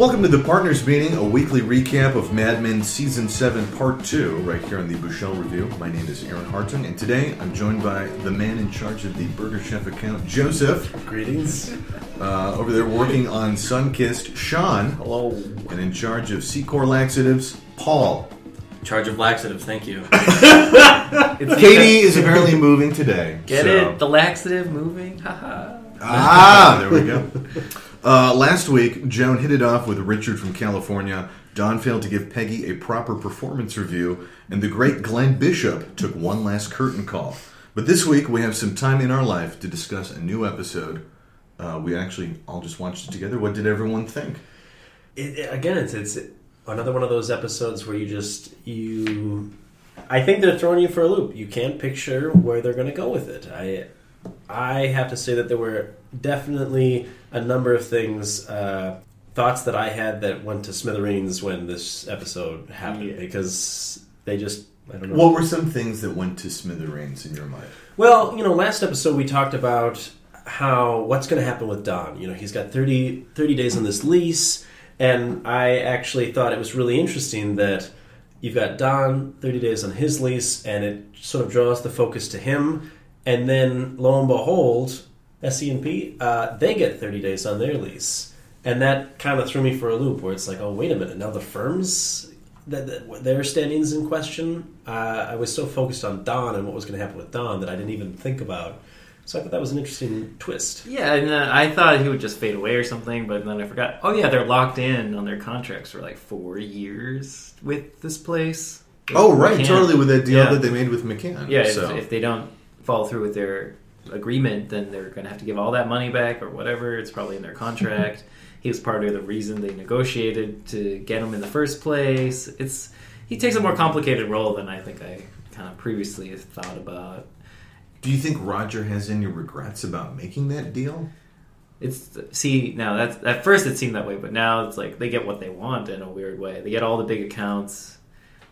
Welcome to the Partners Meeting, a weekly recap of Mad Men Season 7 Part 2, right here on the Bouchel Review. My name is Aaron Hartung, and today I'm joined by the man in charge of the Burger Chef account, Joseph. Greetings. Over there working on Sunkissed, Sean. Hello. And in charge of C-Core Laxatives, Paul. Charge of laxatives, thank you. Katie is apparently moving today. Get it? The laxative moving? Haha. There we go. Last week, Joan hit it off with Richard from California. Don failed to give Peggy a proper performance review, and the great Glenn Bishop took one last curtain call. But this week, we have some time in our life to discuss a new episode. We actually all just watched it together. What did everyone think? It's another one of those episodes where I think they're throwing you for a loop. You can't picture where they're going to go with it. I have to say that there were definitely a number of things, thoughts that I had that went to smithereens when this episode happened, because they just, I don't know. What were some things that went to smithereens in your mind? Well, last episode we talked about what's going to happen with Don. He's got 30 days on this lease, and I actually thought it was really interesting that you've got Don, 30 days on his lease, and it sort of draws the focus to him. And then, lo and behold, SC&P, they get 30 days on their lease. And that kind of threw me for a loop, where it's like, oh, wait a minute, now the firms, their standings in question? I was so focused on Don and what was going to happen with Don that I didn't even think about. So I thought that was an interesting twist. Yeah, and I thought he would just fade away or something, but then I forgot. Oh, yeah, they're locked in on their contracts for like 4 years with this place. Oh, right, McCann. Totally, with that deal that they made with McCann. Yeah, so. if they don't follow through with their agreement, then they're going to have to give all that money back or whatever. It's probably in their contract. He was part of the reason they negotiated to get him in the first place. He takes a more complicated role than I think I kind of previously thought about. Do you think Roger has any regrets about making that deal? Now that's at first it seemed that way, but now it's like they get what they want in a weird way. They get all the big accounts.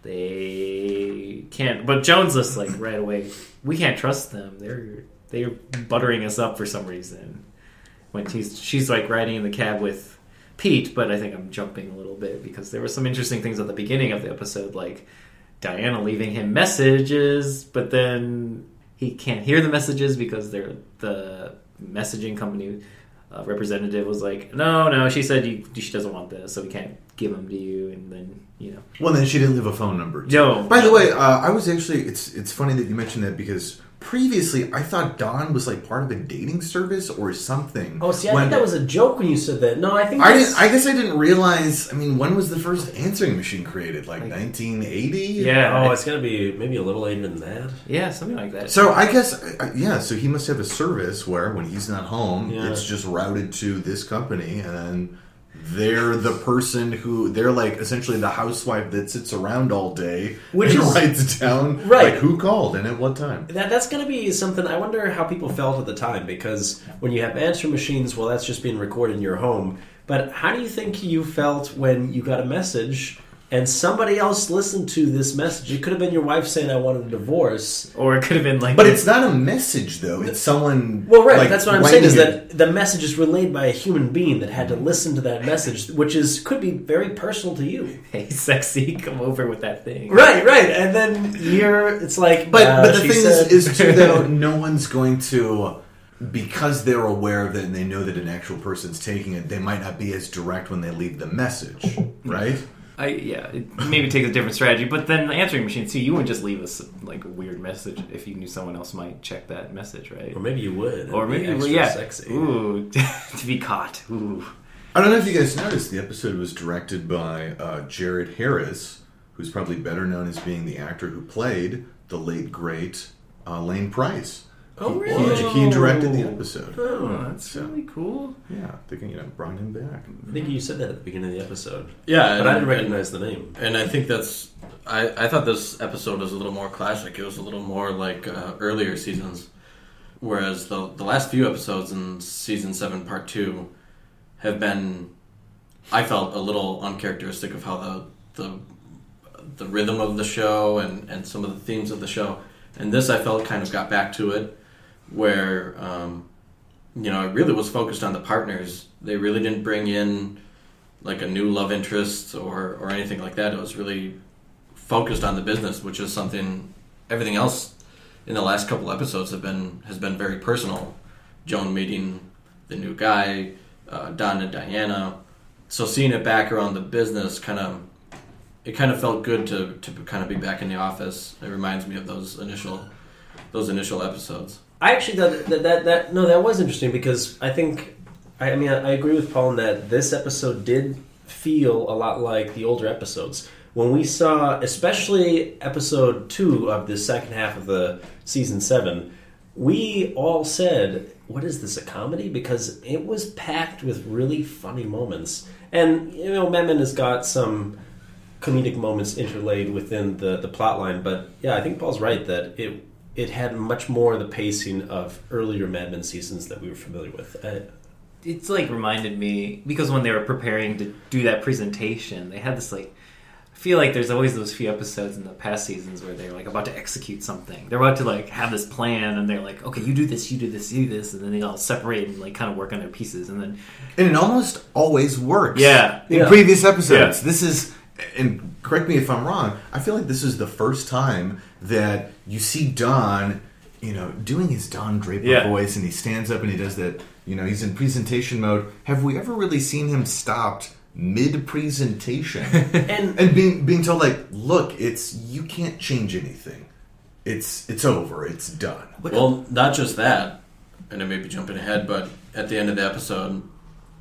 They can't, but Jones just like right away, we can't trust them. They're buttering us up for some reason. When she's like riding in the cab with Pete, but I think I'm jumping a little bit because there were some interesting things at the beginning of the episode, like Diana leaving him messages, but then he can't hear the messages because the messaging company representative was like, no, she said she doesn't want this, so we can't give them to you, and then, Well, then she didn't leave a phone number. No. By the way, I was actually, it's funny that you mentioned that because previously I thought Don was like part of a dating service or something. Oh, see, I think that was a joke when you said that. No, I think I guess I didn't realize, when was the first answering machine created? Like 1980? Yeah. Oh, it's going to be maybe a little later than that. Yeah, something like that. So I guess, so he must have a service where when he's not home, it's just routed to this company, and then they're the person they're like essentially the housewife that sits around all day and writes down like who called and at what time. That's going to be something. I wonder how people felt at the time, because when you have answering machines, well, that's just being recorded in your home. But how do you think you felt when you got a message and somebody else listened to this message? It could have been your wife saying, I wanted a divorce. Or it could have been like... But it's not a message, though. It's someone... Well, right. That's what I'm saying, is that the message is relayed by a human being that had to listen to that message, which could be very personal to you. Hey, sexy, come over with that thing. Right. And then it's like... But the thing is too, though, no one's going to... Because they're aware of it and they know that an actual person's taking it, they might not be as direct when they leave the message, right? It maybe take a different strategy, but then the answering machine, you wouldn't just leave us like a weird message if you knew someone else might check that message, right? Or maybe you would. Or maybe you would, sexy. Ooh, to be caught. Ooh. I don't know if you guys noticed, the episode was directed by Jared Harris, who's probably better known as being the actor who played the late, great Lane Price. Oh, really? He directed the episode. Oh, that's really cool. Yeah, they brought him back. I think you said that at the beginning of the episode. Yeah, but I didn't recognize the name. And I think I thought this episode was a little more classic. It was a little more like earlier seasons, whereas the last few episodes in Season 7 Part 2 have been, I felt, a little uncharacteristic of how the rhythm of the show and some of the themes of the show. And this, I felt, kind of got back to it, where it really was focused on the partners. They really didn't bring in like a new love interest or anything like that. It was really focused on the business, which is something everything else in the last couple episodes has been very personal. Joan meeting the new guy, Don and Diana. So seeing it back around the business kind of felt good to kind of be back in the office. It reminds me of those initial episodes. I actually thought that was interesting because I agree with Paul in that this episode did feel a lot like the older episodes. When we saw, especially episode 2 of the second half of the season 7, we all said, what is this, a comedy? Because it was packed with really funny moments. And, Mad Men has got some comedic moments interlaid within the plot line. But, yeah, I think Paul's right that it had much more the pacing of earlier Mad Men seasons that we were familiar with. It's reminded me, because when they were preparing to do that presentation, they had this I feel like there's always those few episodes in the past seasons where they're about to execute something. They're about to have this plan, and they're like, okay, you do this, you do this, you do this, and then they all separate and kind of work on their pieces, and it almost always works. Yeah, in previous episodes, yeah. This is, and correct me if I'm wrong, I feel like this is the first time that you see Don, doing his Don Draper voice, and he stands up and he does that. He's in presentation mode. Have we ever really seen him stopped mid-presentation and being told look, you can't change anything, it's over, it's done? Well, not just that, and I may be jumping ahead, but at the end of the episode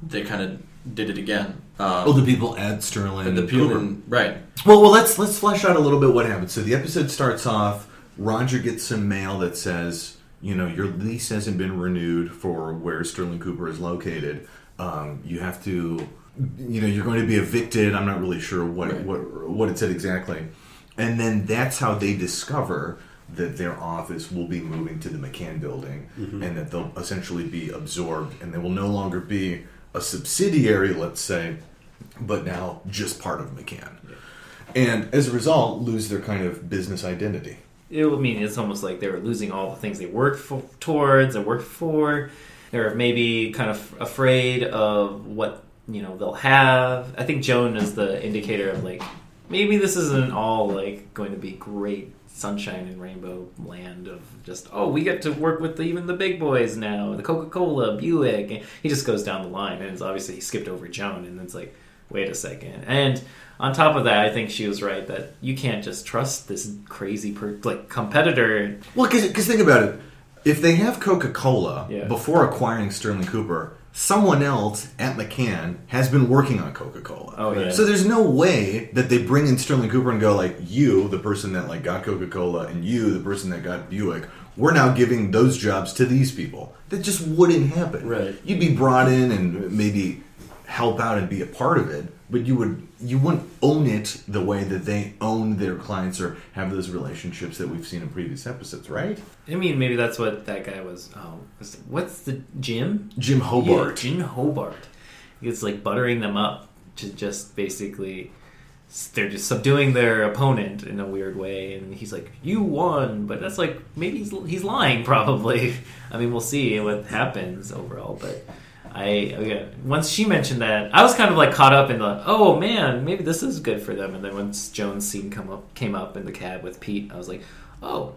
they kind of did it again. The people at Sterling, the people, right? Well, let's flesh out a little bit what happened. So the episode starts off, Roger gets some mail that says, your lease hasn't been renewed for where Sterling Cooper is located. You have to, you're going to be evicted. I'm not really sure what it said exactly. And then that's how they discover that their office will be moving to the McCann building, and that they'll essentially be absorbed, and they will no longer be a subsidiary, let's say, but now just part of McCann. Yeah. And as a result, lose their kind of business identity. It's almost like they were losing all the things they worked towards and worked for. They're maybe kind of afraid of what they'll have. I think Joan is the indicator of maybe this isn't all going to be great sunshine and rainbow land of just, we get to work with even the big boys now, the Coca-Cola, Buick, and he just goes down the line, and it's obviously he skipped over Joan, and it's wait a second. And on top of that, I think she was right that you can't just trust this crazy competitor. Well, because think about it. If they have Coca-Cola before acquiring Sterling Cooper, someone else at McCann has been working on Coca-Cola. Oh, yeah. So there's no way that they bring in Sterling Cooper and go you, the person that got Coca-Cola, and you, the person that got Buick, we're now giving those jobs to these people. That just wouldn't happen. Right. You'd be brought in and maybe help out and be a part of it, but you wouldn't own it the way that they own their clients or have those relationships that we've seen in previous episodes, right? I mean, maybe that's what that guy was. What's the Jim? Jim Hobart. Yeah, Jim Hobart. It's buttering them up to just basically, they're just subduing their opponent in a weird way, and he's like, "You won," but that's maybe he's lying. Probably. I mean, we'll see what happens overall, but. Once she mentioned that, I was kind of caught up in oh man, maybe this is good for them. And then once Joan's scene came up in the cab with Pete, I was like, oh,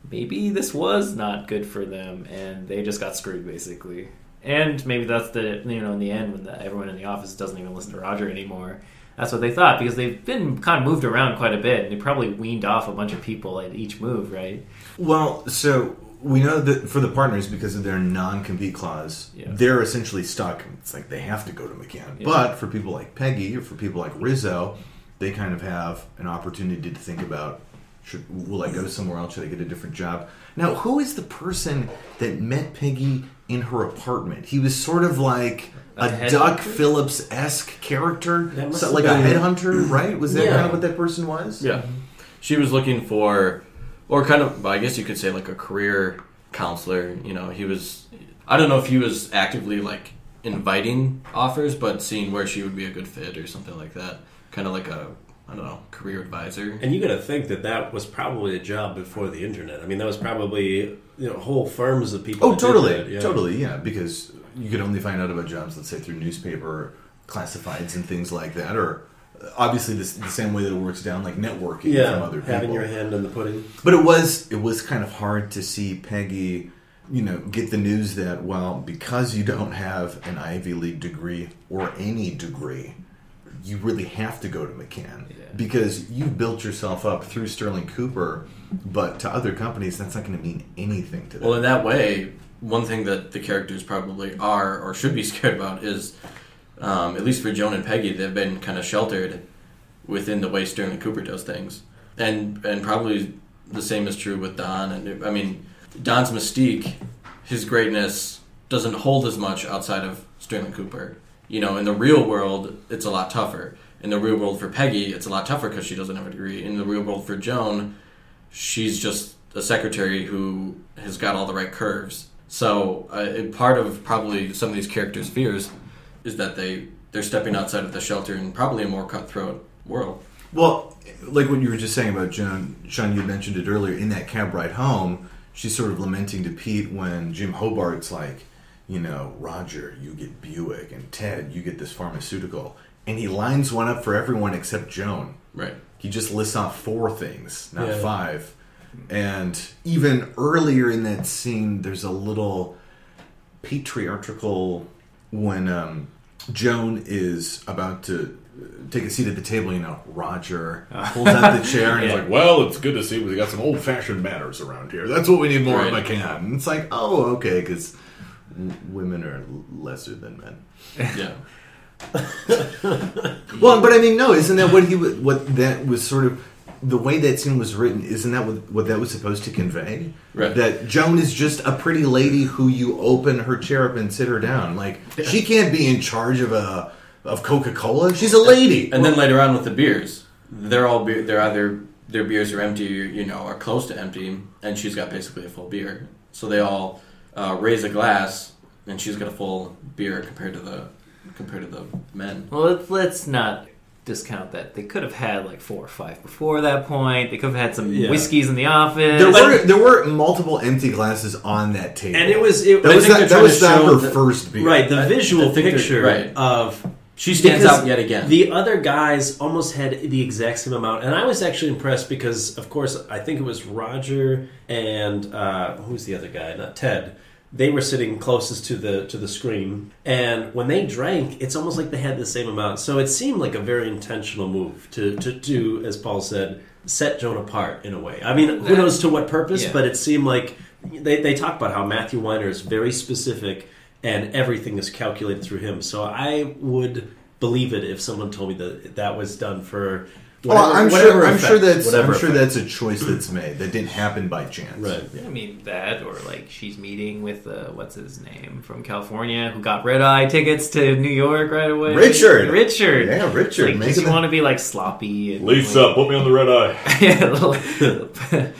maybe this was not good for them, and they just got screwed basically. And maybe that's in the end when everyone in the office doesn't even listen to Roger anymore. That's what they thought, because they've been kind of moved around quite a bit, and they probably weaned off a bunch of people at each move, right? Well, so we know that for the partners, because of their non-compete clause, they're essentially stuck. It's they have to go to McCann. Yeah. But for people like Peggy or for people like Rizzo, they kind of have an opportunity to think about, will I go somewhere else? Should I get a different job? Now, who is the person that met Peggy in her apartment? He was sort of like a Doug Phillips-esque character. So, a headhunter, right? Was that kind of what that person was? Yeah. She was looking for... Or kind of, I guess you could say a career counselor. He was, I don't know if he was actively inviting offers, but seeing where she would be a good fit or something like that. Kind of career advisor. And you got to think that was probably a job before the internet. I mean, that was probably, whole firms of people. Oh, totally. Totally, yeah. Because you could only find out about jobs, let's say, through newspaper classifieds and things like that, or obviously the same way that it works down like networking from other people. Having your hand in the pudding. But it was kind of hard to see Peggy, get the news that, well, because you don't have an Ivy League degree or any degree, you really have to go to McCann. Yeah. Because you built yourself up through Sterling Cooper, but to other companies, that's not going to mean anything to them. Well, in that way, one thing that the characters probably are or should be scared about is, at least for Joan and Peggy, they've been kind of sheltered within the way Sterling Cooper does things. And probably the same is true with Don. And I mean, Don's mystique, his greatness, doesn't hold as much outside of Sterling Cooper. In the real world, it's a lot tougher. In the real world for Peggy, it's a lot tougher because she doesn't have a degree. In the real world for Joan, she's just a secretary who has got all the right curves. So part of probably some of these characters' fears is that they're stepping outside of the shelter in probably a more cutthroat world. Well, like what you were just saying about Joan, Sean, you mentioned it earlier, in that cab ride home, she's sort of lamenting to Pete when Jim Hobart's like, Roger, you get Buick, and Ted, you get this pharmaceutical. And he lines one up for everyone except Joan. Right. He just lists off 4 things, not 5. And even earlier in that scene, there's a little patriarchal when Joan is about to take a seat at the table, Roger pulls out the chair and he's like, well, it's good to see we got some old-fashioned manners around here. That's what we need more of McCann. And it's like, oh, okay, because women are lesser than men. Yeah. Well, but I mean, no, isn't that what that was sort of, the way that scene was written, isn't that what that was supposed to convey? Right. That Joan is just a pretty lady who you open her chair up and sit her down. Like, she can't be in charge of Coca-Cola. She's a lady. And then later on with the beers, they're either their beers are empty, or close to empty, and she's got basically a full beer. So they all raise a glass, and she's got a full beer compared to the men. Well, let's not discount that. They could have had like 4 or 5 before that point. They could have had some whiskeys in the office. There were multiple empty glasses on that table, and it was not her first beer. Right, the visual picture of. She stands out yet again. The other guys almost had the exact same amount, and I was actually impressed because, of course, I think it was Roger and who's the other guy? Not Ted. They were sitting closest to the screen, and when they drank, it's almost like they had the same amount. So it seemed like a very intentional move to, as Paul said, set Joan apart in a way. I mean, who knows to what purpose? Yeah. But it seemed like they talk about how Matthew Weiner is very specific. And everything is calculated through him. So I would believe it if someone told me that was done for whatever. I'm sure that's a choice that's made. That didn't happen by chance. Right. I mean that, or like she's meeting with what's his name from California who got red eye tickets to New York right away. Richard. Yeah, Richard. Like, does he want to be like sloppy? And, Lisa, put me on the red eye. Yeah.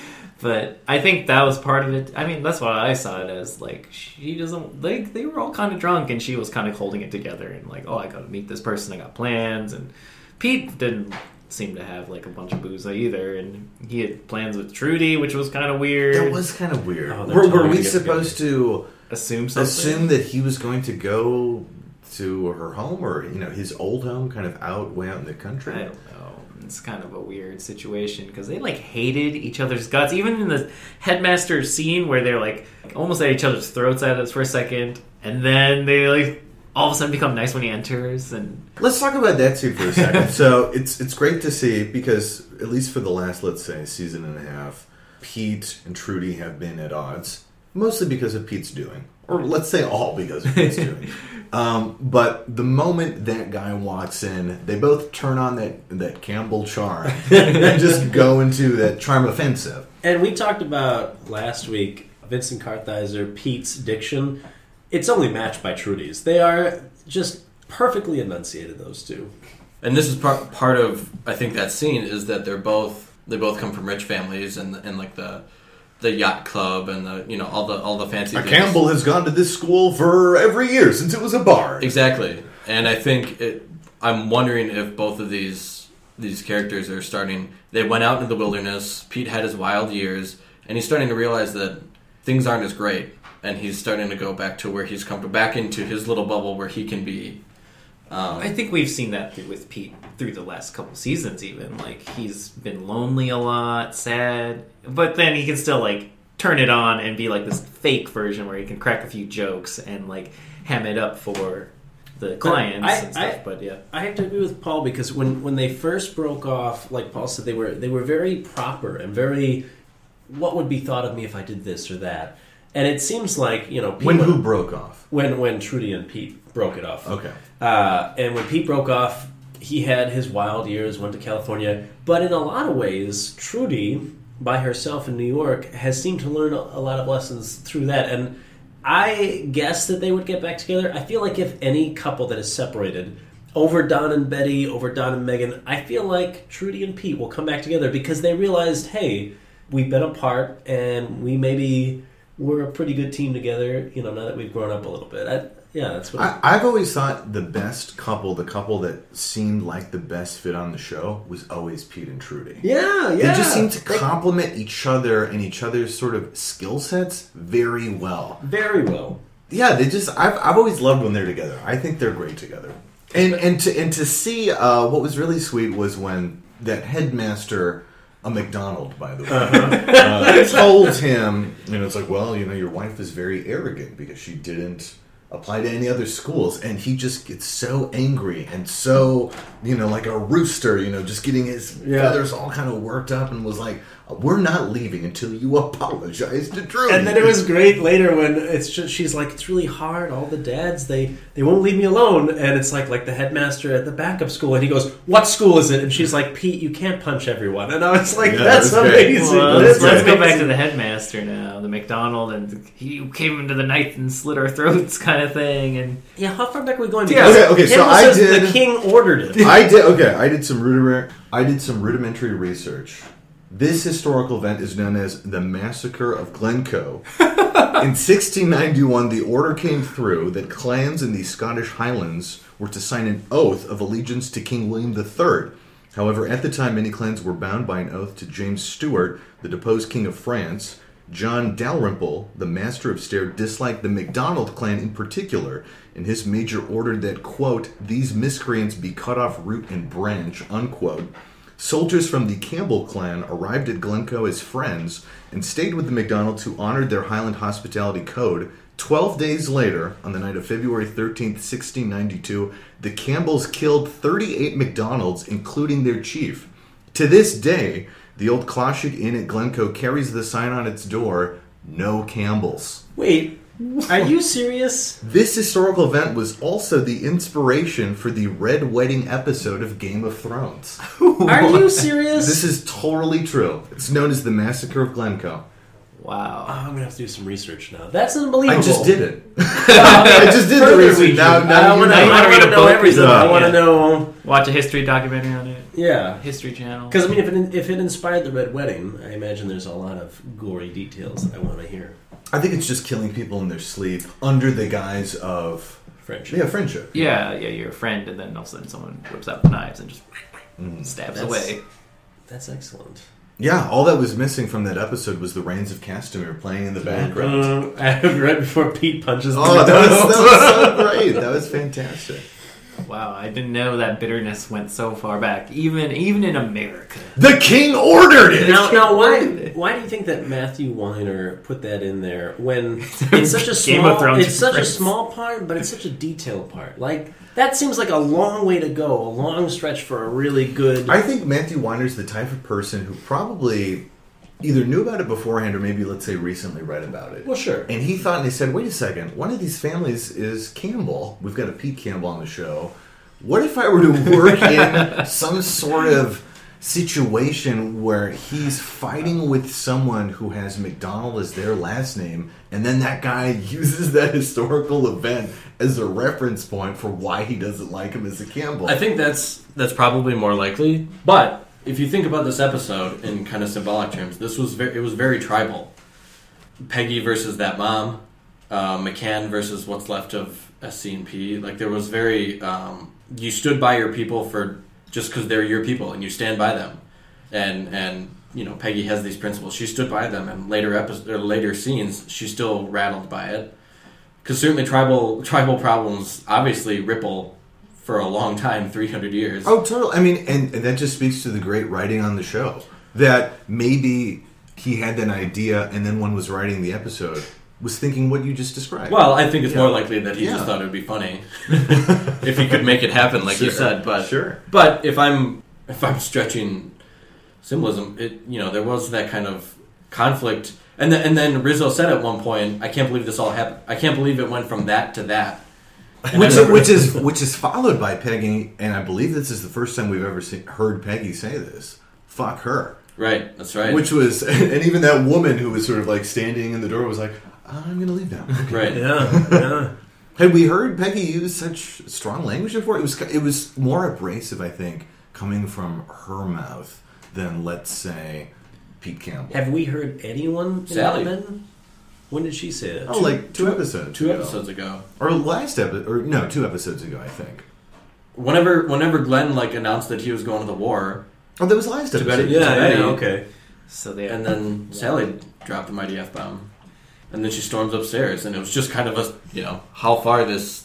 But I think that was part of it. I mean, that's what I saw it as. Like, she doesn't... Like, they were all kind of drunk, and she was kind of holding it together. And like, oh, I got to meet this person. I got plans. And Pete didn't seem to have, like, a bunch of booze either. And he had plans with Trudy, which was kind of weird. That was kind of weird. Were we supposed to... Assume something? Assume that he was going to go to her home? Or, his old home kind of way out in the country? I don't know. It's kind of a weird situation because they like hated each other's guts. Even in the headmaster scene where they're like almost at each other's throats at us for a second, and then they like all of a sudden become nice when he enters. And let's talk about that too for a second. So it's great to see because at least for the last, let's say, season and a half, Pete and Trudy have been at odds, mostly because of Pete's doing, or let's say all because of Pete's doing. But the moment that guy walks in, they both turn on that Campbell charm and just go into that charm offensive. And we talked about last week Vincent Kartheiser, Pete's diction. It's only matched by Trudy's. They are just perfectly enunciated, those two. And this is part of, I think, that scene is that they both come from rich families and like the yacht club and all the fancy things. Campbell has gone to this school for every year since it was a bar. Exactly. And I think I'm wondering if both of these characters are starting. They went out into the wilderness. Pete had his wild years, and he's starting to realize that things aren't as great, and he's starting to go back to where he's comfortable, back into his little bubble where he can be I think we've seen that with Pete through the last couple seasons even. Like, he's been lonely a lot, sad, but then he can still, like, turn it on and be, like, this fake version where he can crack a few jokes and, like, ham it up for the clients and stuff. But, yeah. I have to agree with Paul, because when they first broke off, like Paul said, they were very proper and very, what would be thought of me if I did this or that. And it seems like, Pete who broke off? When Trudy and Pete broke it off. Okay. And when Pete broke off, he had his wild years, went to California. But in a lot of ways, Trudy, by herself in New York, has seemed to learn a lot of lessons through that. And I guess that they would get back together. I feel like if any couple that is separated, over Don and Betty, over Don and Megan, I feel like Trudy and Pete will come back together because they realized, hey, we've been apart and we're a pretty good team together, now that we've grown up a little bit. That's what I've always thought the best couple, the couple that seemed like the best fit on the show, was always Pete and Trudy. Yeah. They just seem to complement each other and each other's sort of skill sets very well. Very well. Yeah, I've always loved when they're together. I think they're great together. And to see what was really sweet was when that headmaster, a McDonald, by the way, told him, it's like, well, your wife is very arrogant because she didn't apply to any other schools, and he just gets so angry and so, like a rooster, just getting his feathers all kind of worked up, and was like, we're not leaving until you apologize to Drew. And then it was great later when she's like, it's really hard, all the dads, they won't leave me alone, and it's like the headmaster at the backup school, and he goes, what school is it? And she's like, Pete, you can't punch everyone. And I was like, that's amazing. Well, let's go back to the headmaster now, the McDonald, and he came into the night and slit our throats kind of thing. And yeah, how far back are we going? Okay, so I did. The king ordered it. I did some rudimentary research. This historical event is known as the Massacre of Glencoe. In 1691, the order came through that clans in the Scottish Highlands were to sign an oath of allegiance to King William III. However, at the time, many clans were bound by an oath to James Stuart, the deposed King of France. John Dalrymple, the Master of Stair, disliked the MacDonald clan in particular, and his major ordered that, quote, these miscreants be cut off root and branch, unquote. Soldiers from the Campbell clan arrived at Glencoe as friends and stayed with the MacDonalds, who honored their Highland hospitality code. 12 days later, on the night of February 13th, 1692, the Campbells killed 38 MacDonalds, including their chief. To this day, the old Closhig Inn at Glencoe carries the sign on its door, no Campbells. Wait, are you serious? This historical event was also the inspiration for the Red Wedding episode of Game of Thrones. Are you serious? This is totally true. It's known as the Massacre of Glencoe. wow. Oh, I'm going to have to do some research now. That's unbelievable. I just did it. I just did the research. Now I want to know everything. I want to know. Watch a history documentary on it. Yeah. History Channel. Because, I mean, if it inspired the Red Wedding, I imagine there's a lot of gory details that I want to hear. I think it's just killing people in their sleep under the guise of friendship. Yeah, friendship. Yeah, you're a friend, and then all of a sudden someone whips out knives and just stabs away. That's excellent. Yeah, all that was missing from that episode was the Reigns of Castamere playing in the background. Right before Pete punches the that was so great. That was fantastic. Wow, I didn't know that bitterness went so far back, even in America. The king ordered it! Now, why do you think that Matthew Weiner put that in there when it's such a small part, but it's such a detailed part? Like, that seems like a long way to go, a long stretch for a really good... I think Matthew Weiner's the type of person who probably either knew about it beforehand or maybe, let's say, recently read about it. Well, sure. And he thought, and he said, wait a second, one of these families is Campbell. We've got a Pete Campbell on the show. What if I were to work in some sort of situation where he's fighting with someone who has MacDonald as their last name, and then that guy uses that historical event as a reference point for why he doesn't like him as a Campbell? I think that's probably more likely, but... If you think about this episode in kind of symbolic terms, it was very tribal. Peggy versus that mom, McCann versus what's left of SC&P. Like, there was very you stood by your people for just because they're your people and you stand by them. And Peggy has these principles. She stood by them, and later scenes she's still rattled by it. Because certainly tribal problems obviously ripple for a long time, 300 years. Oh, totally. I mean, and that just speaks to the great writing on the show. That maybe he had an idea, and then when was writing the episode, was thinking what you just described. Well, I think it's more likely that he just thought it would be funny if he could make it happen, like you said. But if I'm stretching symbolism, there was that kind of conflict, and then Rizzo said at one point, "I can't believe this all happened. I can't believe it went from that to that." Which is followed by Peggy, and I believe this is the first time we've ever heard Peggy say this. Fuck her. Right, that's right. Which was, and even that woman who was sort of like standing in the door was like, "I'm going to leave now." Okay. Right. Yeah. Had we heard Peggy use such strong language before? It was more abrasive, I think, coming from her mouth than, let's say, Pete Campbell. Have we heard anyone? Sally. When did she say that? Oh, like two episodes. Two episodes ago, or last episode, or no, 2 episodes ago, I think. Whenever Glenn announced that he was going to the war. Oh, that was last episode. Yeah, okay. So and then Sally dropped the mighty F-bomb. And then she storms upstairs, and it was just kind of how far this.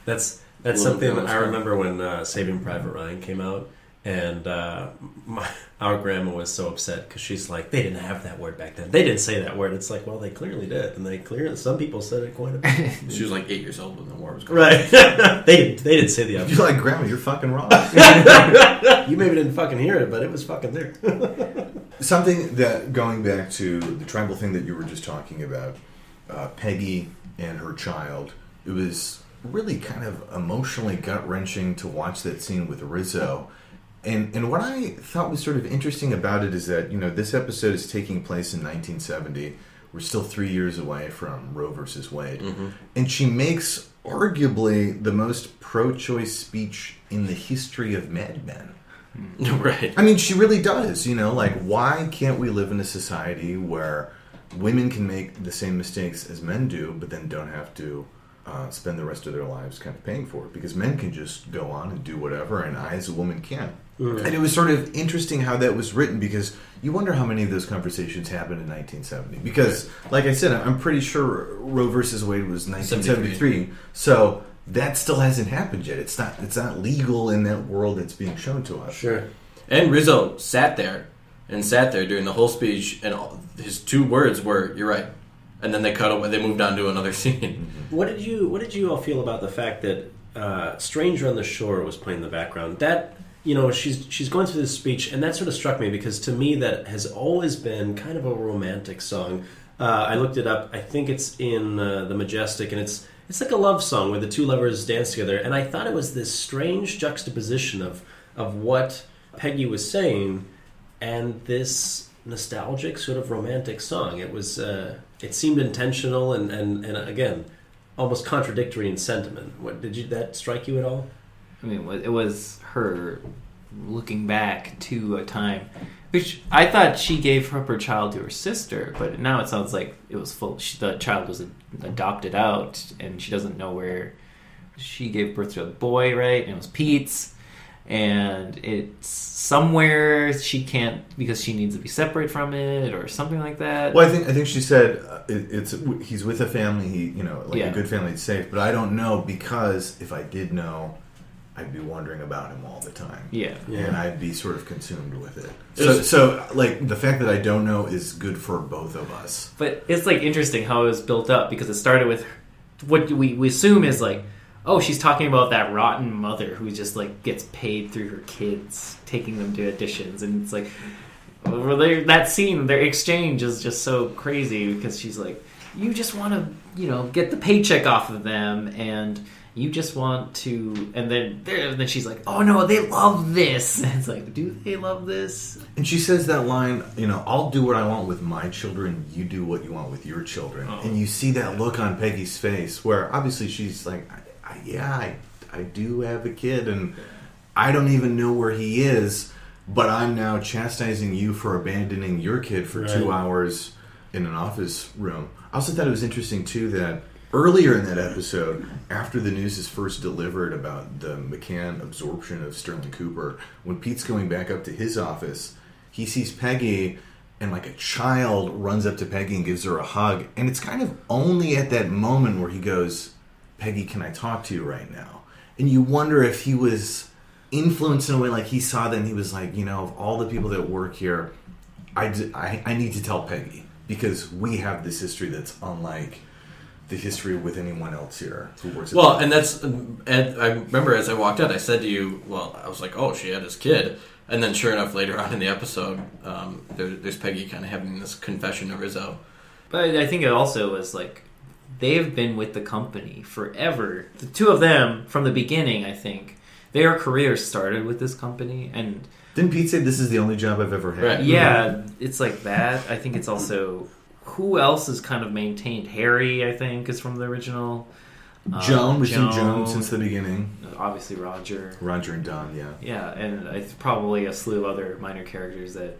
That's something I remember when Saving Private Ryan came out, and our grandma was so upset because she's like, they didn't have that word back then. They didn't say that word. It's like, well, they clearly did, and some people said it quite a bit. She was like 8 years old when the war was going. Right? they didn't say the. You're like, Grandma, you're fucking wrong. You maybe didn't fucking hear it, but it was fucking there. Something that, going back to the tribal thing that you were just talking about, Peggy and her child, it was really kind of emotionally gut-wrenching to watch that scene with Rizzo. And what I thought was sort of interesting about it is that, this episode is taking place in 1970. We're still 3 years away from Roe versus Wade. Mm-hmm. And she makes arguably the most pro-choice speech in the history of Mad Men. Right. I mean, she really does, why can't we live in a society where women can make the same mistakes as men do, but then don't have to spend the rest of their lives kind of paying for it? Because men can just go on and do whatever, and I, as a woman, can't. Mm-hmm. And it was sort of interesting how that was written, because you wonder how many of those conversations happened in 1970. Because, like I said, I'm pretty sure Roe versus Wade was 1973, so that still hasn't happened yet. It's not legal in that world that's being shown to us. Sure. And Rizzo sat there during the whole speech, and his 2 words were, "You're right." And then they cut away. They moved on to another scene. What did you all feel about the fact that "Stranger on the Shore" was playing in the background? That she's going through this speech, and that sort of struck me because to me that has always been kind of a romantic song. I looked it up. I think it's in the Majestic, and it's like a love song where the 2 lovers dance together. And I thought it was this strange juxtaposition of what Peggy was saying and this nostalgic sort of romantic song. It was it seemed intentional and again almost contradictory in sentiment. Did that strike you at all? I mean, it was her looking back to a time which I thought she gave up her child to her sister, but now it sounds like it was full. The child was adopted out, and she doesn't know where she gave birth to a boy, right? And it was Pete's, and it's somewhere she can't because she needs to be separate from it or something like that. Well, I think she said he's with a family. A good family, it's safe. But I don't know because if I did know, I'd be wondering about him all the time. Yeah. And I'd be sort of consumed with it. So the fact that I don't know is good for both of us. But it's interesting how it was built up because it started with what we assume is she's talking about that rotten mother who just gets paid through her kids, taking them to auditions, and it's that scene, their exchange is just so crazy because she's you just want to get the paycheck off of them and you just want to, and then she's like, oh no, they love this. And it's do they love this? And she says that line, I'll do what I want with my children, you do what you want with your children. Oh. And you see that look on Peggy's face where obviously she's like, I do have a kid and I don't even know where he is, but I'm now chastising you for abandoning your kid for 2 hours in an office room. I also thought it was interesting too that earlier in that episode, after the news is first delivered about the McCann absorption of Sterling Cooper, when Pete's going back up to his office, he sees Peggy, and a child runs up to Peggy and gives her a hug. And it's kind of only at that moment where he goes, Peggy, can I talk to you right now? and you wonder if he was influenced in a way like he saw that and he was like, of all the people that work here, I need to tell Peggy because we have this history that's unlike the history with anyone else here who works at Well, and that's, and I remember as I walked out, I said to you, I was like, oh, she had his kid. And then sure enough, later on in the episode, there's Peggy kind of having this confession to Rizzo. But I think it also was like, they've been with the company forever. The two of them, from the beginning, I think, their careers started with this company. And didn't Pete say this is the only job I've ever had? Right. Yeah, it's like that. I think it's also... Who else has kind of maintained? Harry, I think, is from the original. Joan, we've seen Joan since the beginning. Obviously Roger. Roger and Don, yeah. Yeah, and it's probably a slew of other minor characters that...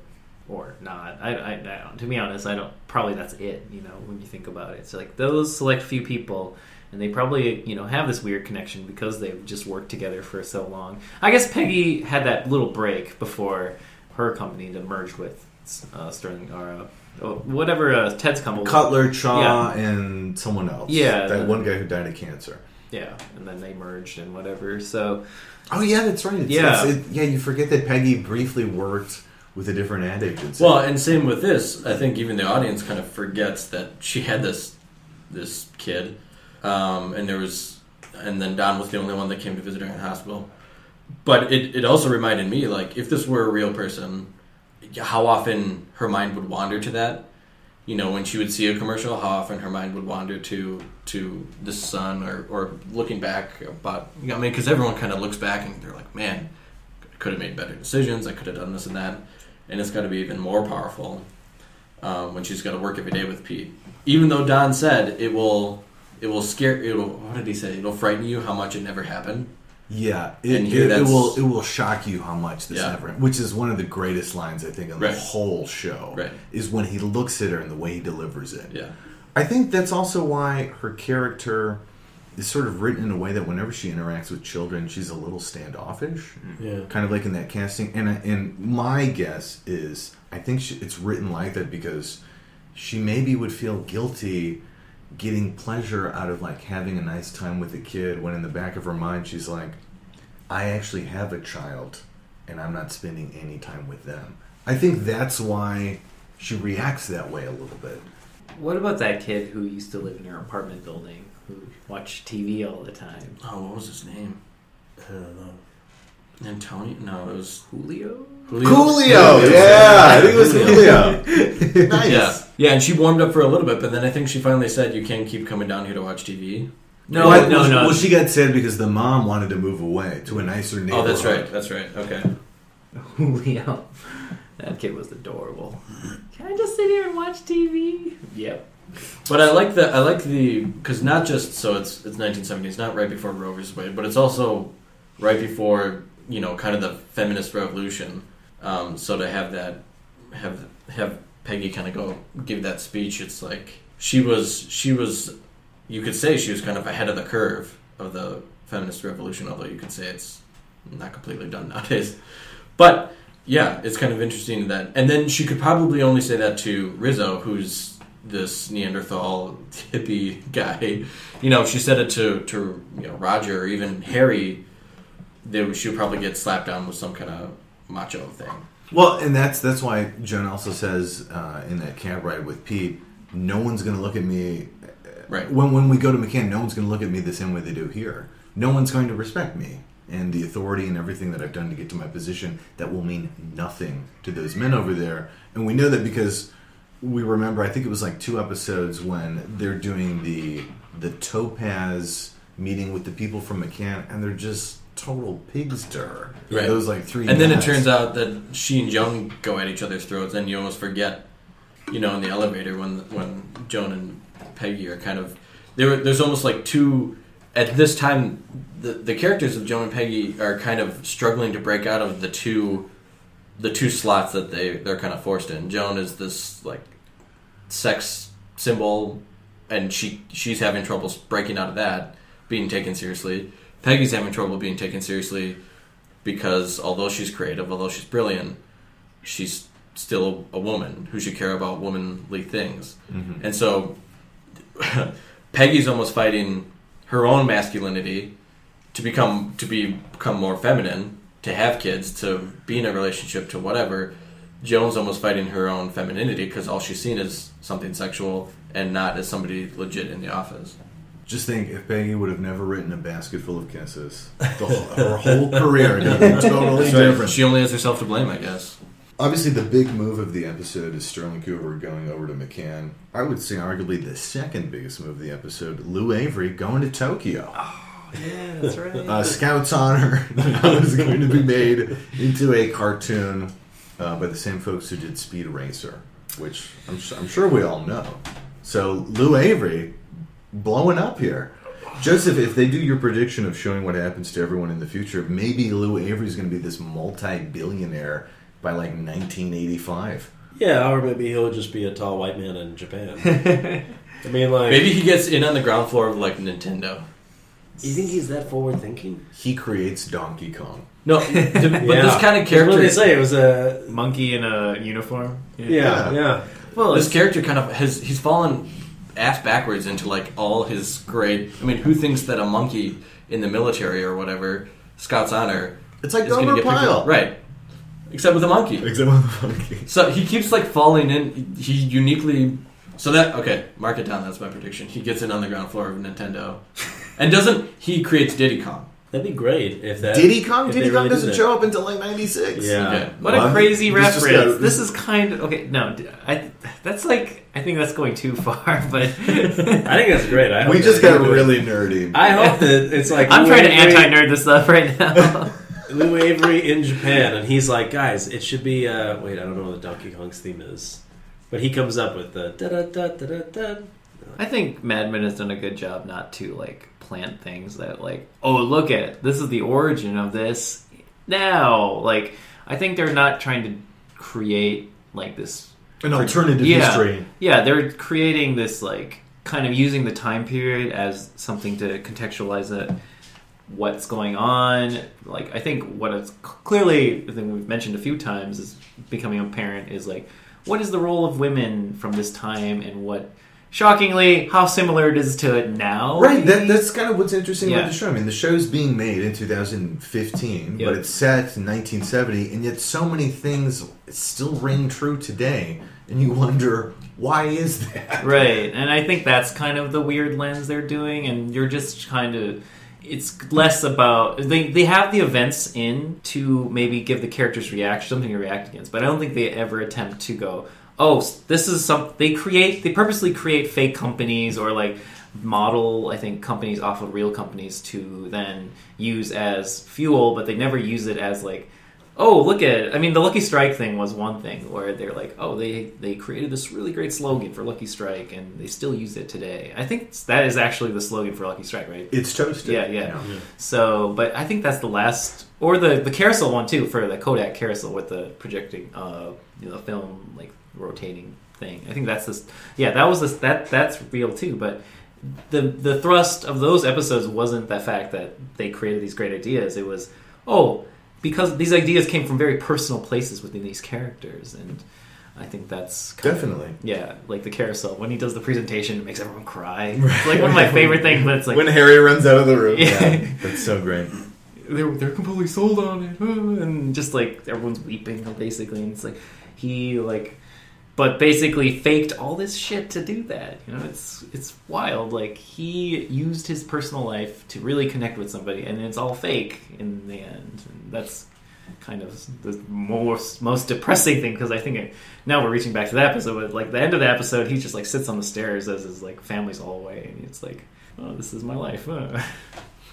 Or not. I don't. To be honest, I don't... Probably that's it, when you think about it. It's like those select few people... And they probably, have this weird connection because they've just worked together for so long. I guess Peggy had that little break before her company to merge with Sterling, or whatever Ted's company. Cutler, Shaw, and someone else. Yeah. That one guy who died of cancer. Yeah, and then they merged and whatever, so... Oh, yeah, that's right. You forget that Peggy briefly worked with a different ad agency. Well, and same with this. I think even the audience kind of forgets that she had this kid... and then Don was the only one that came to visit her in the hospital. But it also reminded me, like, if this were a real person, how often her mind would wander to that. When she would see a commercial, how often her mind would wander to the son or looking back about, because everyone kind of looks back and they're like, man, I could have made better decisions, I could have done this and that. And it's got to be even more powerful when she's got to work every day with Pete. Even though Don said it will scare. What did he say? It'll frighten you how much it never happened. Yeah, it will shock you how much this never happened. Which is one of the greatest lines I think on the whole show. Right. Is when he looks at her and the way he delivers it. Yeah, I think that's also why her character is sort of written in a way that whenever she interacts with children, she's a little standoffish. Yeah, kind of like in that casting. And my guess is I think it's written like that because she maybe would feel guilty getting pleasure out of like having a nice time with a kid when in the back of her mind she's like, I actually have a child and I'm not spending any time with them. I think that's why she reacts that way a little bit. What about that kid who used to live in her apartment building who watched TV all the time? Oh, what was his name? I don't know. Antonio? No, it was Julio? Coolio! Yeah, I think it was Julio. Nice. Yeah, and she warmed up for a little bit, but then I think she finally said, you can't keep coming down here to watch TV. No. Well, she got sad because the mom wanted to move away to a nicer neighborhood. Oh, that's right. Okay. Julio. That kid was adorable. Can I just sit here and watch TV? Yep. But I like the because not just so it's 1970s, not right before Roe vs. Wade, but it's also right before kind of the feminist revolution. So to have Peggy kind of go give that speech, it's like she was you could say she was kind of ahead of the curve of the feminist revolution, although you could say it's not completely done nowadays. But yeah, it's kind of interesting that, and then she could probably only say that to Rizzo, who's this Neanderthal hippie guy. If she said it to Roger or even Harry, she would probably get slapped down with some kind of macho thing. Well, and that's why Joan also says in that cab ride with Pete, no one's going to look at me. Right. When we go to McCann, no one's going to look at me the same way they do here. No one's going to respect me and the authority and everything that I've done to get to my position. That will mean nothing to those men over there. And we know that because we remember, I think it was like 2 episodes when they're doing the Topaz meeting with the people from McCann, and they're just total pigs to her. Right. Those like 3 And then it guys. turns out that she and Joan go at each other's throats, and you almost forget, in the elevator when Joan and Peggy are kind of there's almost like two at this time. The characters of Joan and Peggy are kind of struggling to break out of the two slots that they're kind of forced in. Joan is this like sex symbol, and she's having trouble breaking out of that, being taken seriously. Peggy's having trouble being taken seriously because although she's creative, although she's brilliant, she's still a woman who should care about womanly things. Mm-hmm. And so Peggy's almost fighting her own masculinity to become more feminine, to have kids, to be in a relationship, to whatever. Joan's almost fighting her own femininity because all she's seen is something sexual and not as somebody legit in the office. Just think, if Peggy would have never written A Basket Full of Kisses, her whole career would have been totally different. She only has herself to blame, I guess. Obviously, the big move of the episode is Sterling Cooper going over to McCann. I would say arguably the second biggest move of the episode, Lou Avery going to Tokyo. Yeah, that's right. Scout's Honor is going to be made into a cartoon by the same folks who did Speed Racer, which I'm sure we all know. So Lou Avery blowing up here. Joseph, if they do your prediction of showing what happens to everyone in the future, maybe Lou Avery's going to be this multi-billionaire by like 1985. Yeah, or maybe he'll just be a tall white man in Japan. I mean, like... Maybe he gets in on the ground floor of, like, Nintendo. You think he's that forward-thinking? He creates Donkey Kong. No, but this kind of character... What did they say? It was a... monkey in a uniform? Yeah. Well, this character kind of he's fallen ass backwards into, like, all his great... I mean, who thinks that a monkey in the military or whatever, Scout's Honor... It's like is going to get picked up? Right. Except with a monkey. So he keeps, like, falling in. He uniquely... So that... Okay, mark it down. That's my prediction. He gets in on the ground floor of Nintendo. And he creates Diddy Kong. That'd be great if that... Diddy Kong? Diddy Kong really doesn't show up until, like, 96. Yeah. Okay. What a crazy reference. This is kind of... Okay, no. That's like... I think that's going too far, but... I think that's great. We just got really nerdy. I hope that it's like... I'm trying to anti-nerd this stuff right now. Lou Avery in Japan, and he's like, guys, it should be... wait, I don't know what the Donkey Kong's theme is. But he comes up with the... da-da-da-da-da-da. I think Mad Men has done a good job not to, like, plant things that, like, oh, look at, this is the origin of this now. Like, I think they're not trying to create, like, this... An alternative history. Yeah, they're creating this, like, kind of using the time period as something to contextualize it. What's going on? Like, I think what it's clearly, I think we've mentioned a few times, is becoming apparent is, like, what is the role of women from this time, and what, shockingly, how similar it is to it now. Right, that's kind of what's interesting about the show. I mean, the show's being made in 2015, but it's set in 1970, and yet so many things still ring true today, and you wonder, why is that? Right, and I think that's kind of the weird lens they're doing, and you're just kind of... It's less about... They have the events in to maybe give the characters reaction, something to react against, but I don't think they ever attempt to go, oh, this is some... They purposely create fake companies or, like, model, I think, companies off of real companies to then use as fuel, but they never use it as, like, oh, look at... I mean, the Lucky Strike thing was one thing where they're like, oh, they created this really great slogan for Lucky Strike, and they still use it today. I think that is actually the slogan for Lucky Strike, right? It's toasted. Yeah. So, but I think that's the last... Or the carousel one, too, for the Kodak carousel with the projecting, film, like, rotating thing. I think that's this... Yeah, that's real, too, but... The thrust of those episodes wasn't the fact that they created these great ideas. It was, because these ideas came from very personal places within these characters, and I think that's definitely like the carousel when he does the presentation, it makes everyone cry. It's like one of my favorite things. But it's like when Harry runs out of the room. Yeah, that's so great. They're completely sold on it, and just like everyone's weeping basically, and it's like he like. But basically faked all this shit to do that. You know, it's wild. Like, he used his personal life to really connect with somebody, and it's all fake in the end. And that's kind of the most depressing thing, because I think now we're reaching back to that episode. But, like, the end of the episode, he just, like, sits on the stairs as his, like, family's all away, and it's like, oh, this is my life.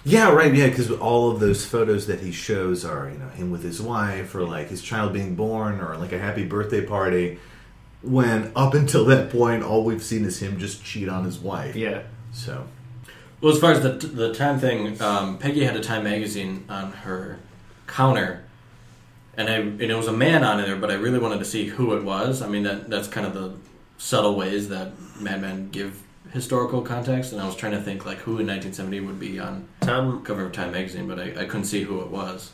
Yeah, right, yeah, because all of those photos that he shows are, him with his wife, or, like, his child being born, or, like, a happy birthday party. When up until that point, all we've seen is him just cheat on his wife. Yeah. So, well, as far as the time thing, Peggy had a Time magazine on her counter, and it was a man on there, but I really wanted to see who it was. I mean, that's kind of the subtle ways that Mad Men give historical context, and I was trying to think like who in 1970 would be on cover of Time magazine, but I couldn't see who it was.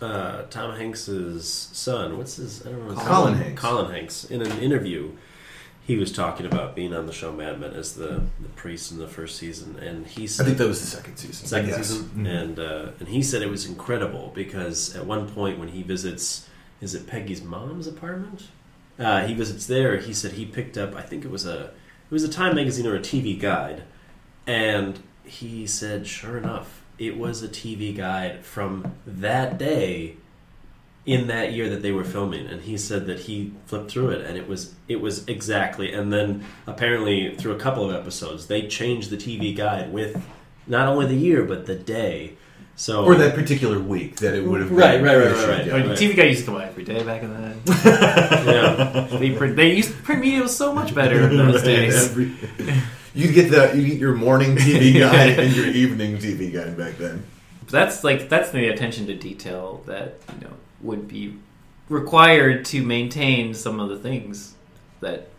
Tom Hanks's son. What's his? I don't know. Colin Hanks. Colin Hanks in an interview. he was talking about being on the show Mad Men as the priest in the first season, and he said, I think that was the second season. Season, Mm-hmm. And he said it was incredible because at one point when he visits, is it Peggy's mom's apartment? He visits there. He said he picked up, I think it was a Time magazine or a TV guide, and he said, sure enough, it was a TV guide from that day in that year that they were filming. And he said that he flipped through it, and it was exactly. And then apparently through a couple of episodes, they changed the TV guide with not only the year but the day. So Or that particular week that it would have been. Right. Yeah. I mean, TV Guide used to come out every day back in the day. Yeah. They used to print media was so much better in those days. You get your morning TV guide and your evening TV guide back then. That's the attention to detail that would be required to maintain some of the things that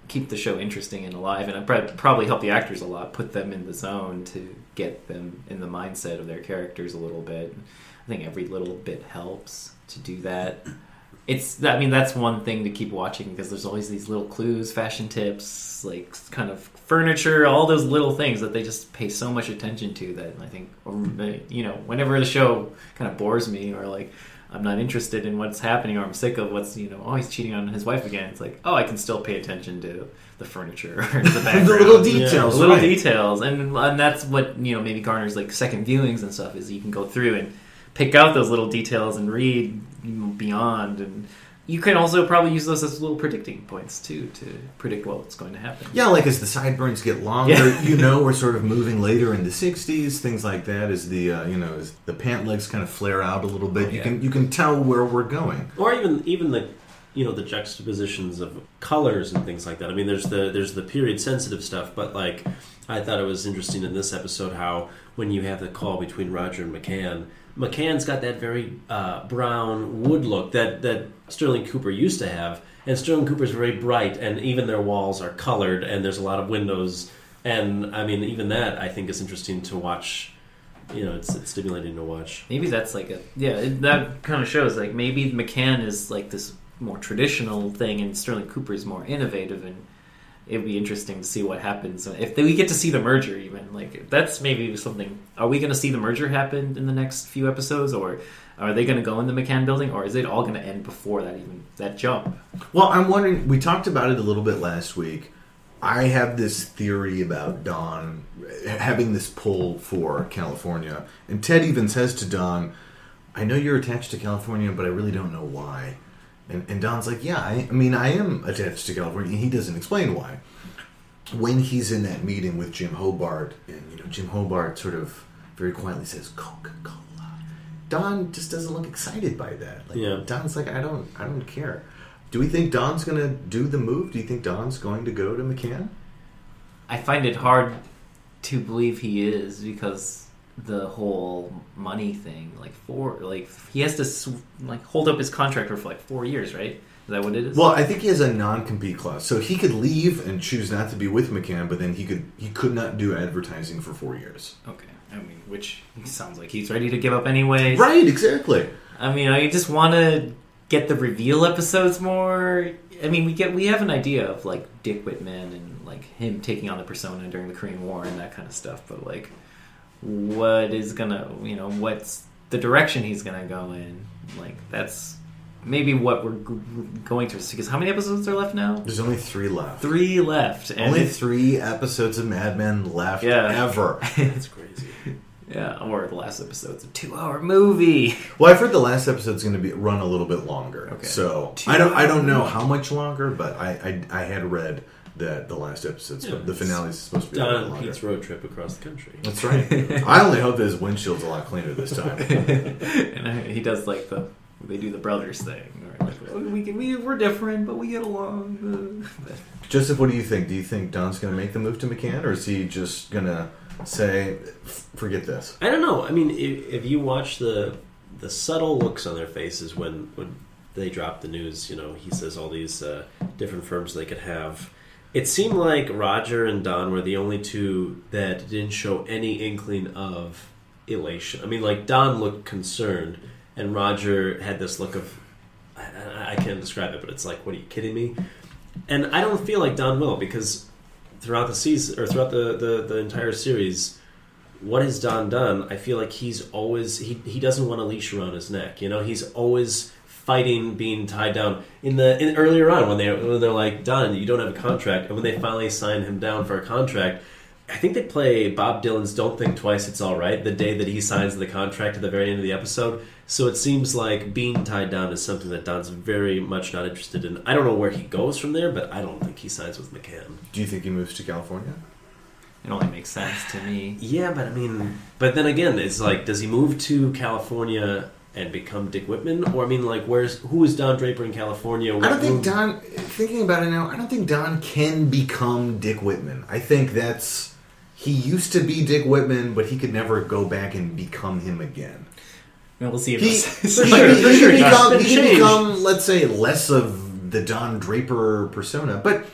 keep the show interesting and alive, and probably help the actors a lot, put them in the zone to get them in the mindset of their characters a little bit. I think every little bit helps to do that. That's one thing to keep watching, because there's always these little clues, fashion tips, like kind of furniture, all those little things that they just pay so much attention to that I think, whenever the show kind of bores me, or like I'm not interested in what's happening, or I'm sick of what's, he's cheating on his wife again. It's like, I can still pay attention to the furniture or the background. The little details. The little details. And that's what, maybe garners like second viewings and stuff, is you can go through and pick out those little details and read beyond. And you can also probably use those as little predicting points, too, to predict what's going to happen. Yeah, like as the sideburns get longer, we're sort of moving later in the 60s, things like that, as the as the pant legs kind of flare out a little bit. You can tell where we're going. Or even the the juxtapositions of colors and things like that. I mean, there's the period sensitive stuff, but like I thought it was interesting in this episode how when you have the call between Roger and McCann's got that very brown wood look that Sterling Cooper used to have, and Sterling Cooper's very bright, and even their walls are colored, and there's a lot of windows, and I mean even that I think is interesting to watch. It's stimulating to watch. Maybe that's like that kind of shows like maybe McCann is like this more traditional thing, and Sterling Cooper is more innovative, and it'd be interesting to see what happens if we get to see the merger. Even like that's maybe something. Are we going to see the merger happen in the next few episodes, or are they going to go in the McCann building, or is it all going to end before that jump? Well, I'm wondering. We talked about it a little bit last week. I have this theory about Don having this pull for California, and Ted even says to Don, "I know you're attached to California, but I really don't know why." And Don's like, yeah, I am attached to California. And he doesn't explain why. When he's in that meeting with Jim Hobart, and Jim Hobart sort of very quietly says Coca-Cola, Don just doesn't look excited by that. Don's like, I don't care. Do we think Don's going to do the move? Do you think Don's going to go to McCann? I find it hard to believe he is, because the whole money thing, he has to hold up his contract for like 4 years, right? Is that what it is? Well, I think he has a non-compete clause, so he could leave and choose not to be with McCann, but then he could not do advertising for 4 years. Okay, which sounds like he's ready to give up anyway. Right, exactly. I just want to get the reveal episodes more. We have an idea of like Dick Whitman and like him taking on the persona during the Korean War and that kind of stuff, but like, what's the direction he's gonna go in? Like, that's maybe what we're going to see. Because how many episodes are left now? There's only 3 left. 3 left. And only 3 episodes of Mad Men left ever. That's crazy. Yeah, or the last episode's a 2-hour movie. Well, I've heard the last episode's going to run a little bit longer. Okay. So I don't know how much longer, but I had read that the last episode's the finale is supposed to be Don a and little Pete's longer. road trip across the country. That's right. I only hope that his windshield's a lot cleaner this time. And he does like they do the brothers thing. Or like, we're different, but we get along. Joseph, what do you think? Do you think Don's going to make the move to McCann, or is he just going to say, forget this? I don't know. I mean, if you watch the subtle looks on their faces when they drop the news, he says all these different firms they could have. It seemed like Roger and Don were the only two that didn't show any inkling of elation. I mean, like, Don looked concerned, and Roger had this look of, I can't describe it, but it's like, what, are you kidding me? And I don't feel like Don will, because throughout the season, or throughout the entire series, what has Don done? I feel like he's always he doesn't want a leash around his neck. He's always fighting being tied down. In earlier on when they're like, Don, you don't have a contract, and when they finally sign him down for a contract, I think they play Bob Dylan's "Don't Think Twice, It's All Right" the day that he signs the contract at the very end of the episode. So it seems like being tied down is something that Don's very much not interested in. I don't know where he goes from there, but I don't think he signs with McCann. Do you think he moves to California? It only makes sense to me. Yeah, but then again, it's like, does he move to California and become Dick Whitman? Or, who is Don Draper in California? I don't think Don, thinking about it now, I don't think Don can become Dick Whitman. I think he used to be Dick Whitman, but he could never go back and become him again. We'll see. He can become, let's say, less of the Don Draper persona. But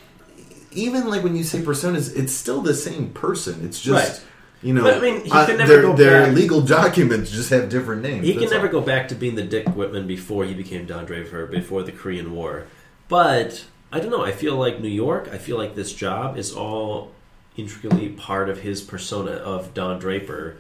even when you say personas, it's still the same person. It's just, he can never go their back. Legal documents just have different names. He can never go back to being the Dick Whitman before he became Don Draper, before the Korean War. But, I don't know, I feel like New York, I feel like this job is all intricately part of his persona of Don Draper.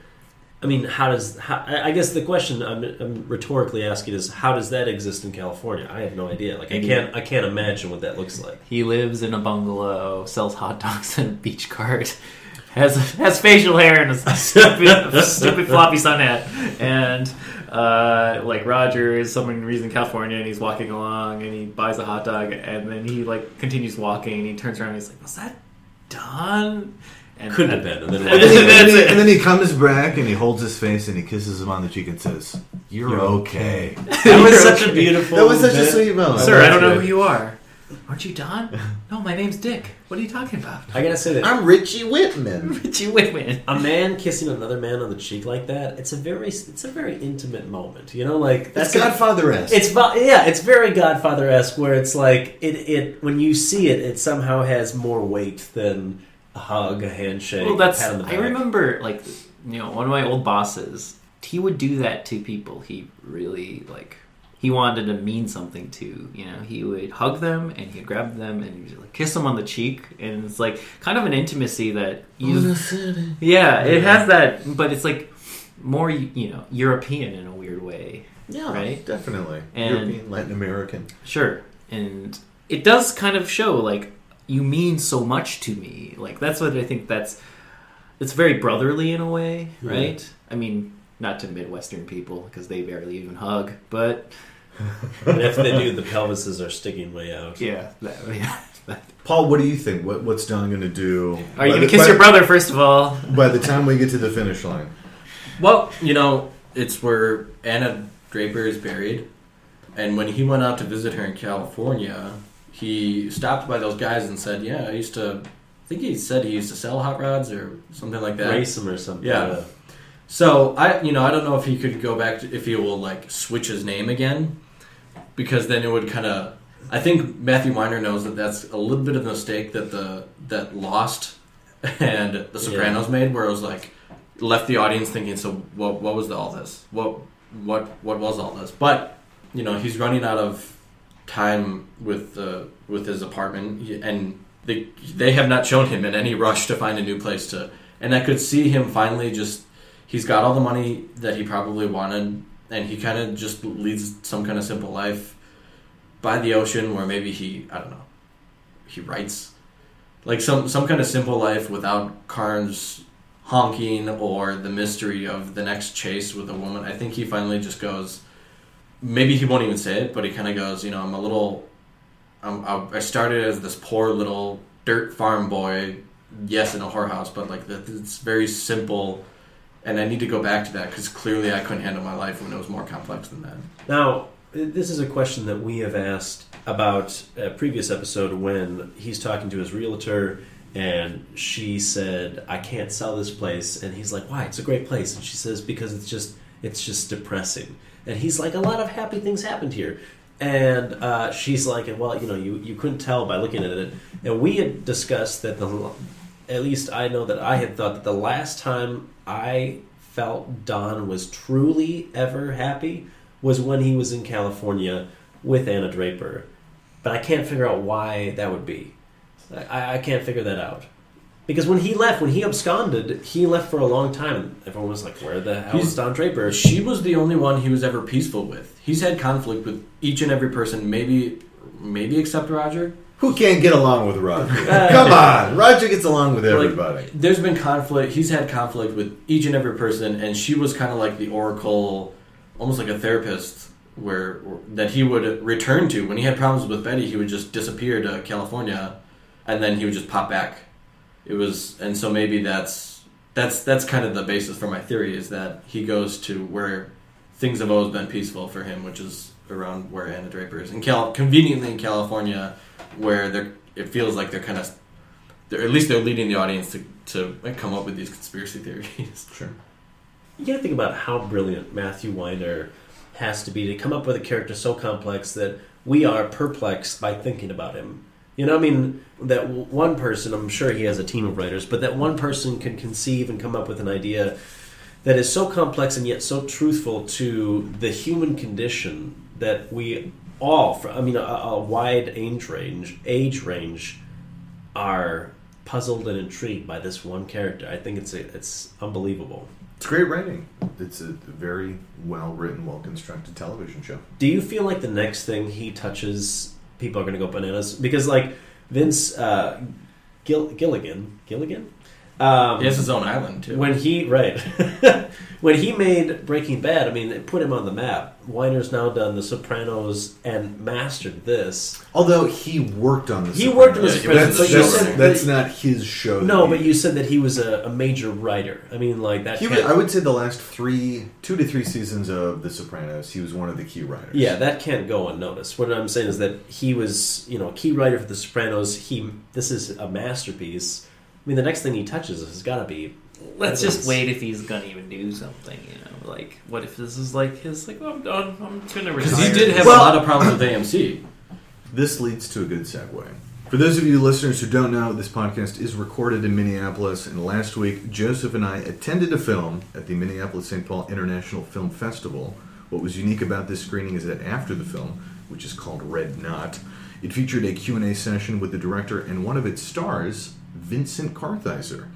I guess the question I'm rhetorically asking is, how does that exist in California? I have no idea. I can't imagine what that looks like. He lives in a bungalow, sells hot dogs in a beach cart, has facial hair and a stupid floppy sun hat, and Roger is some reason in California, and he's walking along and he buys a hot dog, and then he continues walking and he turns around and he's like, "Was that Don?" And couldn't have been. And then he comes back and he holds his face and he kisses him on the cheek and says, "You're okay." That was such a beautiful. That was such a sweet moment. Sir, I don't know who you are. Aren't you Don? No, my name's Dick. What are you talking about? I gotta say that I'm Richie Whitman. Richie Whitman. A man kissing another man on the cheek like that, it's a very intimate moment. That's Godfather-esque. It's very Godfather-esque, where it's like it when you see it, it somehow has more weight than a hug, a handshake. Well, pat on the back. I remember, one of my old bosses. He would do that to people. He really he wanted to mean something to. He would hug them and he'd grab them and he'd kiss them on the cheek, and it's kind of an intimacy that it has that, but it's more European in a weird way. Yeah, right? Definitely. And European, Latin American. Sure, and it does kind of show you mean so much to me. That's what I think. It's very brotherly in a way, right? Yeah. Not to Midwestern people because they barely even hug, but and if they do, the pelvises are sticking way out. Yeah. Paul, what do you think? What's Don going to do? Are you going to kiss your brother first of all? By the time we get to the finish line. Well, it's where Anna Draper is buried, and when he went out to visit her in California, he stopped by those guys and said, "Yeah, I think he said he used to sell hot rods or something like that. Race them or something." Yeah. So I don't know if he could go back if he will switch his name again, because then it would kind of. I think Matthew Weiner knows that that's a little bit of a mistake that Lost and The Sopranos made, where it was left the audience thinking, so what was all this? What was all this? But he's running out of time with his apartment, and they have not shown him in any rush to find a new place to. And I could see him finally he's got all the money that he probably wanted, and he kind of just leads some kind of simple life by the ocean, where maybe he writes some kind of simple life without Carnes honking or the mystery of the next chase with a woman. I think he finally just goes. Maybe he won't even say it, but he kind of goes, I started as this poor little dirt farm boy, yes, in a whorehouse, but it's very simple, and I need to go back to that because clearly I couldn't handle my life when it was more complex than that. Now, this is a question that we have asked about a previous episode when he's talking to his realtor, and she said, "I can't sell this place," and he's like, "Why? It's a great place." And she says, "Because it's just depressing." And he's like, "A lot of happy things happened here." And she's like, "Well, you couldn't tell by looking at it." And we had discussed that at least I know that I had thought that the last time I felt Don was truly ever happy was when he was in California with Anna Draper. but I can't figure out why that would be. I can't figure that out. Because when he left, when he absconded, he left for a long time. And everyone was like, where the hell is Don Draper? She was the only one he was ever peaceful with. He's had conflict with each and every person, maybe except Roger. Who can't get along with Roger? Come on! Roger gets along with everybody. Like, there's been conflict. He's had conflict with each and every person, and she was kind of like the oracle, almost like a therapist, that he would return to. When he had problems with Betty, he would just disappear to California, and then he would just pop back. And so maybe that's kind of the basis for my theory, is that he goes to where things have always been peaceful for him, which is around where Anna Draper is, conveniently in California, where it feels like they're kind of, at least they're leading the audience to come up with these conspiracy theories. Sure. You got to think about how brilliant Matthew Weiner has to be to come up with a character so complex that we are perplexed by thinking about him. You know, I mean, that one person, I'm sure he has a team of writers, but that one person can conceive and come up with an idea that is so complex and yet so truthful to the human condition that we all, a wide age range, are puzzled and intrigued by this one character. I think it's unbelievable. It's great writing. It's a very well-written, well-constructed television show. Do you feel like the next thing he touches, people are going to go bananas? Because, like, Vince Gilligan? He has his own island, too. When he made Breaking Bad, I mean, it put him on the map. Weiner's now done The Sopranos and mastered this. Although he worked on The Sopranos. He worked on The Sopranos. That's not his show. No, but you said that he was a major writer. I mean, like that. I would say the last 2 to 3 seasons of The Sopranos, he was one of the key writers. Yeah, that can't go unnoticed. What I'm saying is that he was, a key writer for The Sopranos. This is a masterpiece. I mean, the next thing he touches has got to be... Let's just wait if he's going to even do something, Like, what if this is like his, like, oh, I'm done, I'm going to retire. Because he did have a lot of problems with AMC. This leads to a good segue. For those of you listeners who don't know, this podcast is recorded in Minneapolis, and last week, Joseph and I attended a film at the Minneapolis-St. Paul International Film Festival. What was unique about this screening is that after the film, which is called Red Knot, it featured a Q&A session with the director and one of its stars, Vincent Kartheiser.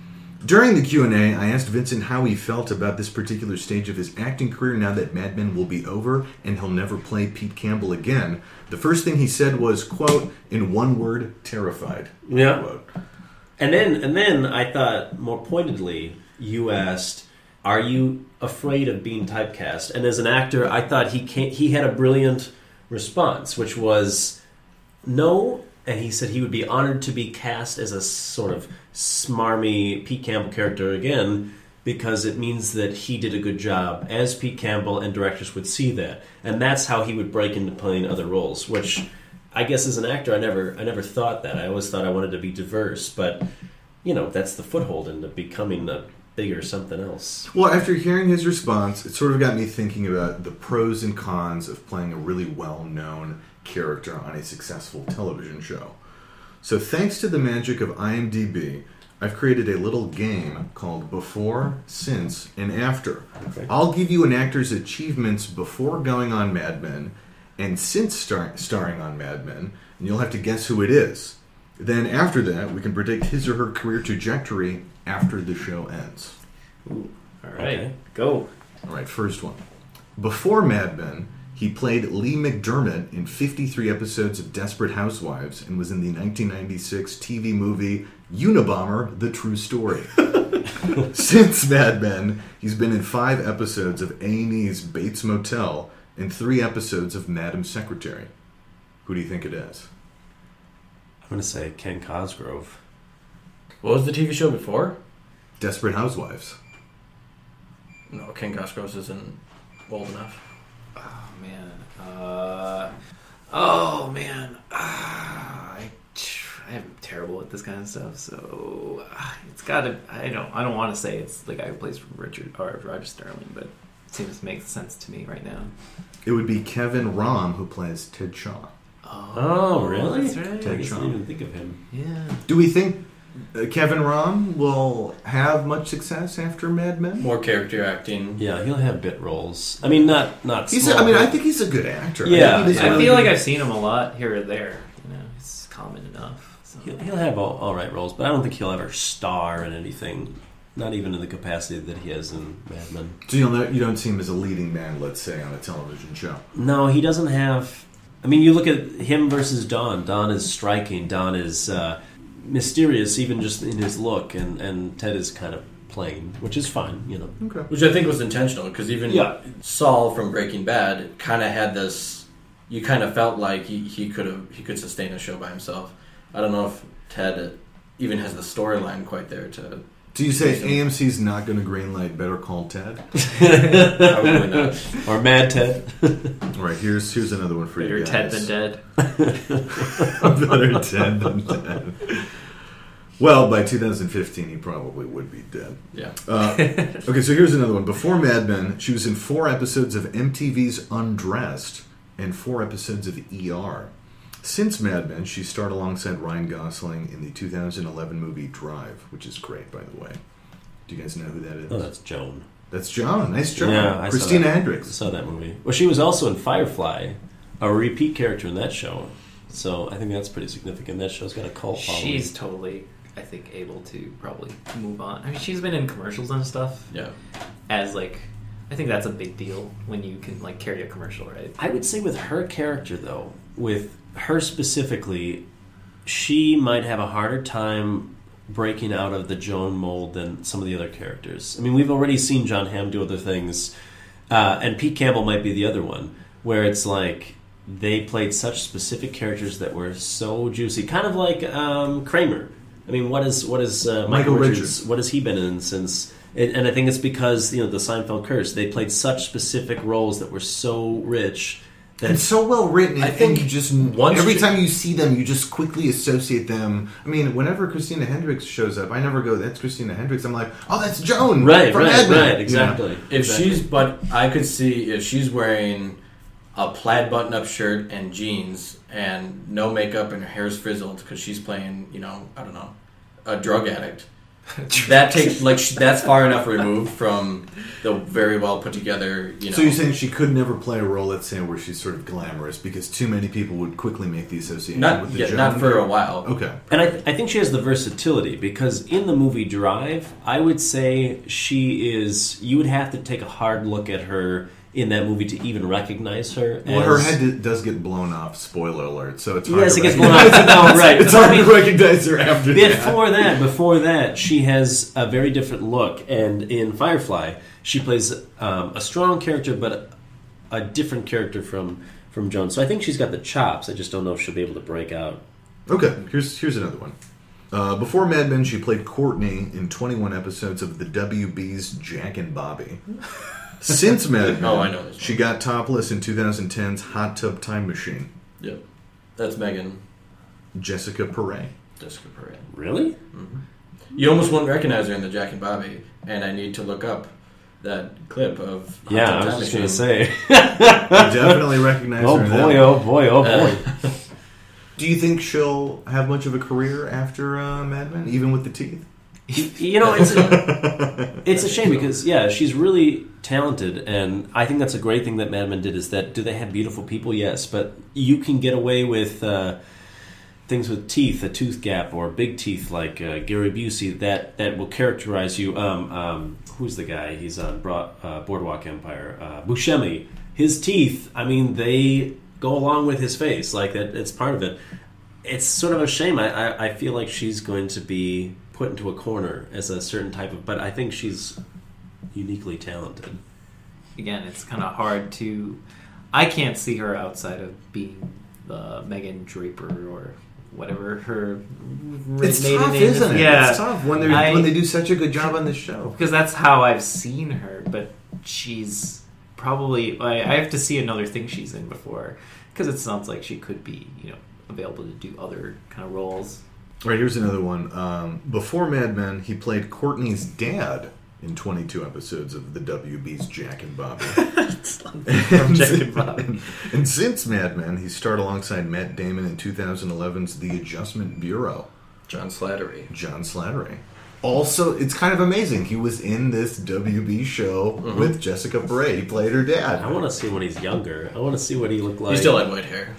During the Q&A, I asked Vincent how he felt about this particular stage of his acting career now that Mad Men will be over and he'll never play Pete Campbell again. The first thing he said was, quote, in one word, terrified. Yeah. Quote. And then I thought, more pointedly, you asked, are you afraid of being typecast? And as an actor, I thought he had a brilliant response, which was no. And he said he would be honored to be cast as a sort of smarmy Pete Campbell character again, because it means that he did a good job as Pete Campbell, and directors would see that. And that's how he would break into playing other roles, which I guess as an actor I never thought that. I always thought I wanted to be diverse, but that's the foothold into becoming a bigger something else. Well, after hearing his response, it sort of got me thinking about the pros and cons of playing a really well-known character on a successful television show. So thanks to the magic of IMDb, I've created a little game called Before, Since, and After. Okay. I'll give you an actor's achievements before going on Mad Men and since starring on Mad Men, and you'll have to guess who it is. Then after that, we can predict his or her career trajectory after the show ends. Ooh, all right, okay. Go. All right, first one. Before Mad Men, he played Lee McDermott in 53 episodes of Desperate Housewives and was in the 1996 TV movie Unabomber, The True Story. Since Mad Men, he's been in 5 episodes of A&E's Bates Motel and 3 episodes of Madam Secretary. Who do you think it is? I'm going to say Ken Cosgrove. What was the TV show before? Desperate Housewives. No, Ken Cosgrove isn't old enough. I'm terrible at this kind of stuff, so it's gotta. I don't want to say it's the guy who plays Roger Sterling, but it seems to make sense to me right now. It would be Kevin Rahm, who plays Ted Shaw. Oh, really? That's right. Ted I Shaw. didn't even think of him. Yeah. Do we think Kevin Rahm will have much success after Mad Men? More character acting. Yeah, he'll have bit roles. I mean, not He's small. I think he's a good actor. Yeah. I feel like I've seen him a lot here or there. common enough. So. He'll have all right roles, but I don't think he'll ever star in anything. Not even in the capacity that he has in Mad Men. So you don't see him as a leading man, let's say, on a television show. No, he doesn't have. I mean, you look at him versus Don. Don is striking. Don is mysterious, even just in his look, and Ted is kind of plain, which is fine, you know. Okay. Which I think was intentional, because even Saul from Breaking Bad kind of had this. You kind of felt like he could sustain a show by himself. I don't know if Ted even has the storyline quite there to. Do you say AMC's not going to greenlight Better Call Ted? Probably not. Or Mad Ted. All right, here's another one for Better you guys. Ted than dead. Better Ted than dead. Well, by 2015, he probably would be dead. Yeah. Okay, so here's another one. Before Mad Men, she was in 4 episodes of MTV's Undressed and 4 episodes of ER. Since Mad Men, she starred alongside Ryan Gosling in the 2011 movie Drive, which is great, by the way. Do you guys know who that is? Oh, that's Joan. That's Joan. Nice job. Yeah, Christina I Hendricks. saw that movie. Well, she was also in Firefly, a repeat character in that show. So I think that's pretty significant. That show's got a cult following. She's totally, I think, able to probably move on. I mean, she's been in commercials and stuff. Yeah. As, like, I think that's a big deal when you can, like, carry a commercial, right? I would say with her character, though, with her specifically, she might have a harder time breaking out of the Joan mold than some of the other characters. I mean, we've already seen John Hamm do other things, and Pete Campbell might be the other one, where it's like they played such specific characters that were so juicy, kind of like Kramer. I mean, what is Michael Richards? What has he been in since? And I think it's because the Seinfeld curse. They played such specific roles that were so rich. And so well written. I think you just every time you see them, you just quickly associate them. I mean, whenever Christina Hendricks shows up, I never go, "That's Christina Hendricks." I'm like, "Oh, that's Joan." Right, from Mad Men." exactly. But I could see if she's wearing a plaid button-up shirt and jeans and no makeup and her hair's frizzled because she's playing, I don't know, a drug addict. That takes that's far enough removed from the very well put together. So you're saying she could never play a role, let's say, where she's sort of glamorous because too many people would quickly make the association with the Joan? Not for a while. Okay, and I think she has the versatility because in the movie Drive, I would say she is. You would have to take a hard look at her in that movie to even recognize her. Well, her head does get blown off. Spoiler alert! So it's hard. Yes, to it gets blown off. No, right. It's hard to recognize her after that. Before that, she has a very different look. And in Firefly, she plays a strong character, but a different character from Joan. So I think she's got the chops. I just don't know if she'll be able to break out. Okay, here's another one. Before Mad Men, she played Courtney in 21 episodes of the WB's Jack and Bobby. Since Mad Men, I know this she got topless in 2010's Hot Tub Time Machine. Yep. That's Megan. Jessica Paré. Really? Mm-hmm. You almost wouldn't recognize her in the Jack and Bobby, and I need to look up that clip of Hot Tub I was Time just Machine. going to say. You definitely recognize her. Oh boy. Do you think she'll have much of a career after Mad Men, even with the teeth? It's a shame because she's really talented, and I think that's a great thing that Mad Men did. Is that do they have beautiful people? Yes, but you can get away with things with teeth, a tooth gap, or big teeth like Gary Busey that will characterize you. Who's the guy? He's on Boardwalk Empire. Buscemi. His teeth. I mean, they go along with his face. Like that. It's part of it. It's sort of a shame. I feel like she's going to be put into a corner as a certain type of, but I think she's uniquely talented. Again, it's kind of hard to. I can't see her outside of being the Megan Draper or whatever her It's maiden tough, name isn't is. it? Yeah, it's tough when they do such a good job on this show. Because that's how I've seen her, but she's probably. I have to see another thing she's in before, because it sounds like she could be, available to do other kind of roles. All right, here's another one. Before Mad Men, he played Courtney's dad in 22 episodes of the WB's Jack and Bobby. Jack and Bobby. And since Mad Men, he starred alongside Matt Damon in 2011's The Adjustment Bureau. John Slattery. Also, it's kind of amazing. He was in this WB show with Jessica Paré. He played her dad. I want to see when he's younger. I want to see what he looked like. He still had white hair.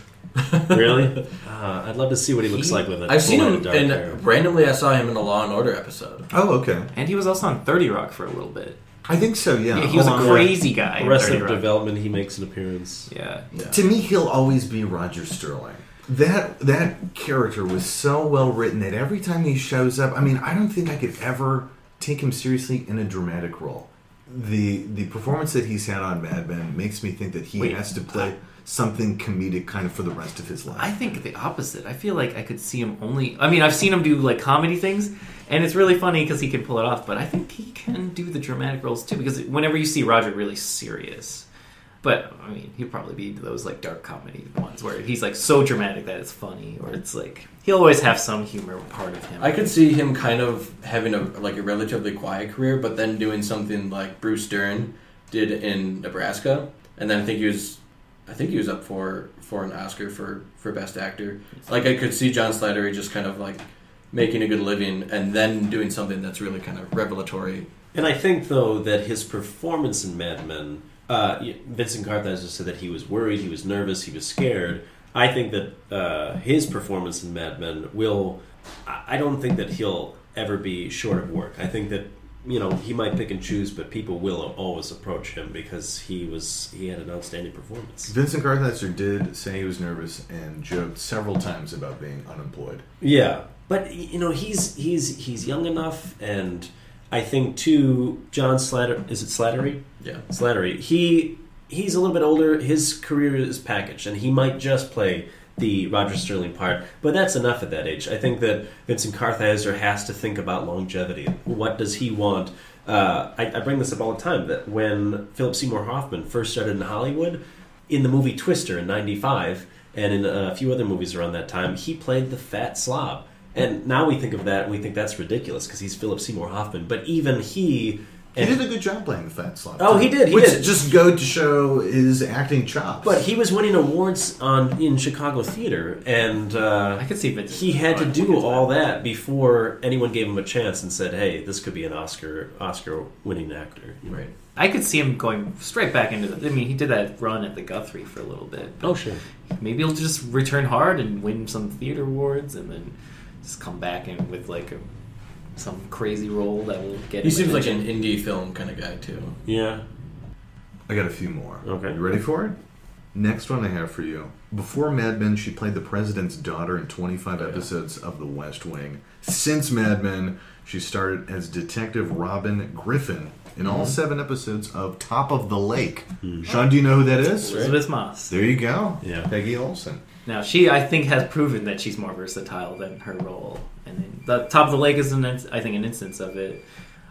Really? I'd love to see what he looks like with it. I've seen him, and randomly I saw him in a Law and Order episode. Oh, okay. And he was also on 30 Rock for a little bit. I think so, yeah. He was a crazy guy. Arrested Development, he makes an appearance. Yeah. To me, he'll always be Roger Sterling. That character was so well written that every time he shows up, I mean, I don't think I could ever take him seriously in a dramatic role. The performance that he's had on Mad Men makes me think that he has to play something comedic kind of for the rest of his life. I think the opposite. I feel like I could see him only... I mean, I've seen him do, like, comedy things, and it's really funny because he can pull it off, but I think he can do the dramatic roles, too, because whenever you see Roger really serious... But, I mean, he'd probably be those, like, dark comedy ones where he's, like, so dramatic that it's funny, or it's, like... He'll always have some humor part of him. I could see him kind of having a relatively quiet career, but then doing something like Bruce Dern did in Nebraska, and then I think he was up for an Oscar for Best Actor. Like, I could see John Slattery just kind of, like, making a good living, and then doing something that's really kind of revelatory. And I think, though, that his performance in Mad Men... Vincent Kartheiser said that he was worried, he was nervous, he was scared. I think that his performance in Mad Men will... I don't think that he'll ever be short of work. I think that, he might pick and choose, but people will always approach him because he had an outstanding performance. Vincent Kartheiser did say he was nervous and joked several times about being unemployed. Yeah, but, he's young enough, and... I think, too, John Slattery... Is it Slattery? Yeah. Slattery. He's a little bit older. His career is packaged, and he might just play the Roger Sterling part. But that's enough at that age. I think that Vincent Kartheiser has to think about longevity. What does he want? I bring this up all the time, that when Philip Seymour Hoffman first started in Hollywood, in the movie Twister in 95, and in a few other movies around that time, he played the fat slob. And now we think of that and we think that's ridiculous because he's Philip Seymour Hoffman. But even he did a good job playing the fat slob. Oh, he did. Which just go to show his acting chops. But he was winning awards in Chicago theater, and I could see he had to do all that before anyone gave him a chance and said, "Hey, this could be an Oscar-winning actor." Right. I could see him going straight back into the... I mean, he did that run at the Guthrie for a little bit. Oh, sure. Maybe he'll just return hard and win some theater awards, and then just come back in with some crazy role that will get him. He seems like an indie film kind of guy too. Yeah. I got a few more. Okay. You ready for it? Next one I have for you. Before Mad Men, she played the president's daughter in 25 episodes of The West Wing. Since Mad Men, she starred as Detective Robin Griffin in all 7 episodes of Top of the Lake. Sean, do you know who that is? Elizabeth Moss. There you go. Yeah. Peggy Olson. Now, she, I think, has proven that she's more versatile than her role. And then the Top of the Lake is, I think, an instance of it.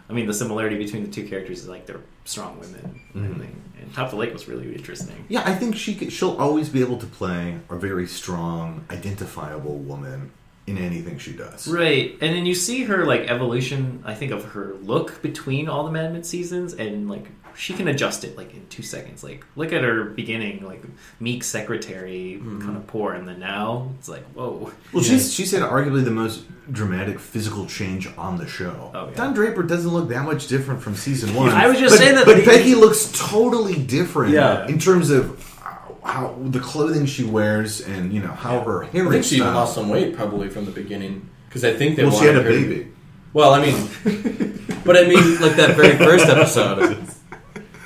I mean, the similarity between the two characters is like they're strong women. I think. And Top of the Lake was really interesting. Yeah, I think she'll always be able to play a very strong, identifiable woman in anything she does. Right. And then you see her, evolution, I think, of her look between all the Mad Men seasons, and, she can adjust it, in 2 seconds. Look at her beginning, meek secretary, kind of poor, and then now, it's whoa. Well, she's had arguably the most dramatic physical change on the show. Oh, yeah. Don Draper doesn't look that much different from season 1. I was just saying that. But Peggy looks totally different in terms of how the clothing she wears and, how her hair is. I think she even lost some weight probably from the beginning. Because I think they she had a baby. Well, I mean... but I mean, that very first episode...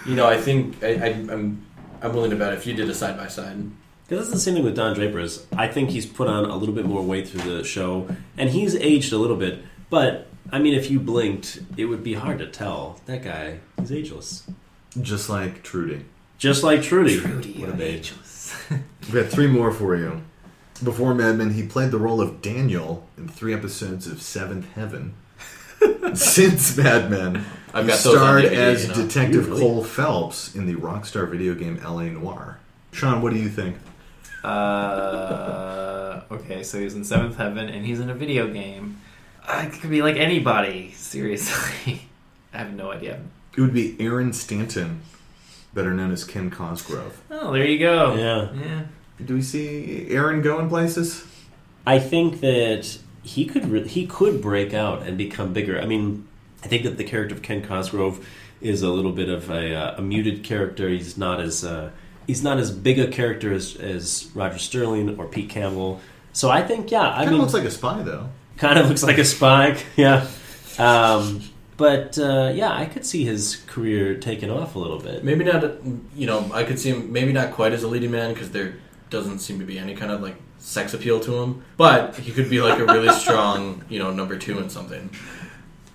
I think I'm willing to bet if you did a side-by-side. Because that's the same thing with Don Draper. Is I think he's put on a little bit more weight through the show, and he's aged a little bit. But, I mean, if you blinked, it would be hard to tell. That guy, he's ageless. Just like Trudy. Just like Trudy. What a ageless. We've got 3 more for you. Before Mad Men, he played the role of Daniel in 3 episodes of Seventh Heaven. Since Mad Men, he starred as Detective Cole Phelps in the Rockstar video game L.A. Noire. Sean, what do you think? Okay, so he's in Seventh Heaven, and he's in a video game. It could be anybody, seriously. I have no idea. It would be Aaron Stanton, better known as Ken Cosgrove. Oh, there you go. Yeah. Do we see Aaron going places? I think that he could break out and become bigger. I mean, I think that the character of Ken Cosgrove is a little bit of a muted character. He's not as he's not as big a character as Roger Sterling or Pete Campbell. So I think, Kind of looks like a spy, though. Kind of looks like a spy, yeah. But I could see his career taking off a little bit. Maybe not, I could see him maybe not quite as a leading man because there doesn't seem to be any kind of like sex appeal to him. But he could be like a really strong, number 2 in something.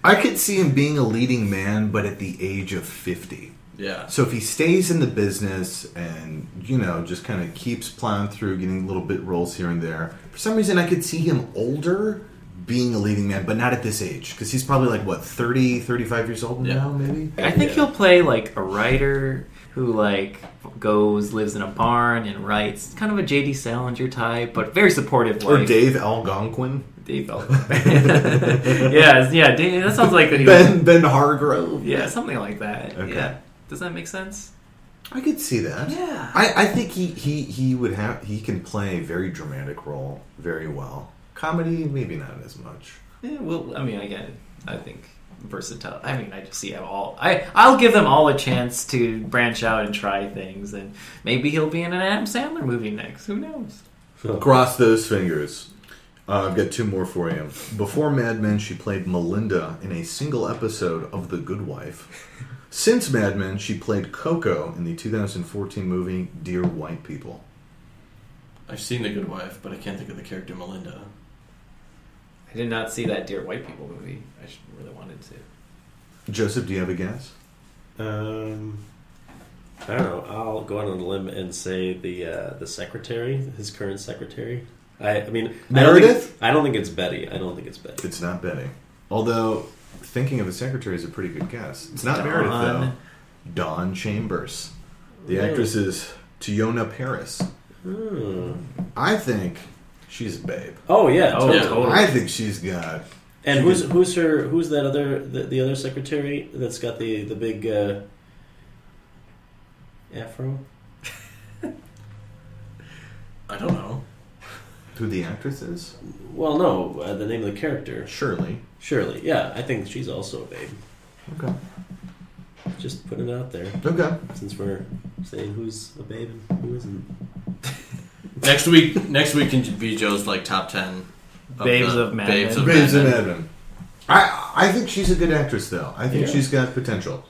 I could see him being a leading man, but at the age of 50. Yeah. So if he stays in the business and, just kind of keeps plowing through, getting little bit roles here and there, for some reason I could see him older being a leading man, but not at this age. Because he's probably 30, 35 years old now, maybe? I think he'll play like a writer who lives in a barn and writes. Kind of a J.D. Salinger type, but very supportive. Or Dave Algonquin. Dave Algonquin. yeah, Dave, that sounds like... Ben Hargrove. Yeah, something like that. Okay. Yeah. Does that make sense? I could see that. Yeah. I think he can play a very dramatic role very well. Comedy, maybe not as much. Yeah, well, again, I think versatile. I just see all. I'll give them all a chance to branch out and try things, and maybe he'll be in an Adam Sandler movie next. Who knows? Cross those fingers. I've got 2 more for you. Before Mad Men, she played Melinda in a single episode of The Good Wife. Since Mad Men, she played Coco in the 2014 movie Dear White People. I've seen The Good Wife, but I can't think of the character Melinda. I did not see that Dear White People movie. I really wanted to. Joseph, do you have a guess? I don't know. I'll go out on a limb and say the secretary, his current secretary. Meredith? I don't think it's Betty. It's not Betty. Although, thinking of a secretary is a pretty good guess. It's not Meredith, though. Dawn Chambers. The actress is Tiona Paris. I think she's a babe. Oh yeah, totally. I think she's got. And who's that the other secretary that's got the big afro? I don't know who the actress is. Well, no, the name of the character. Shirley. Yeah, I think she's also a babe. Okay. Just putting it out there. Okay. Since we're saying who's a babe and who isn't. Next week can be Joe's top 10 Babes of Mad Men. Babes of Mad Men. I think she's a good actress, though. I think she's got potential.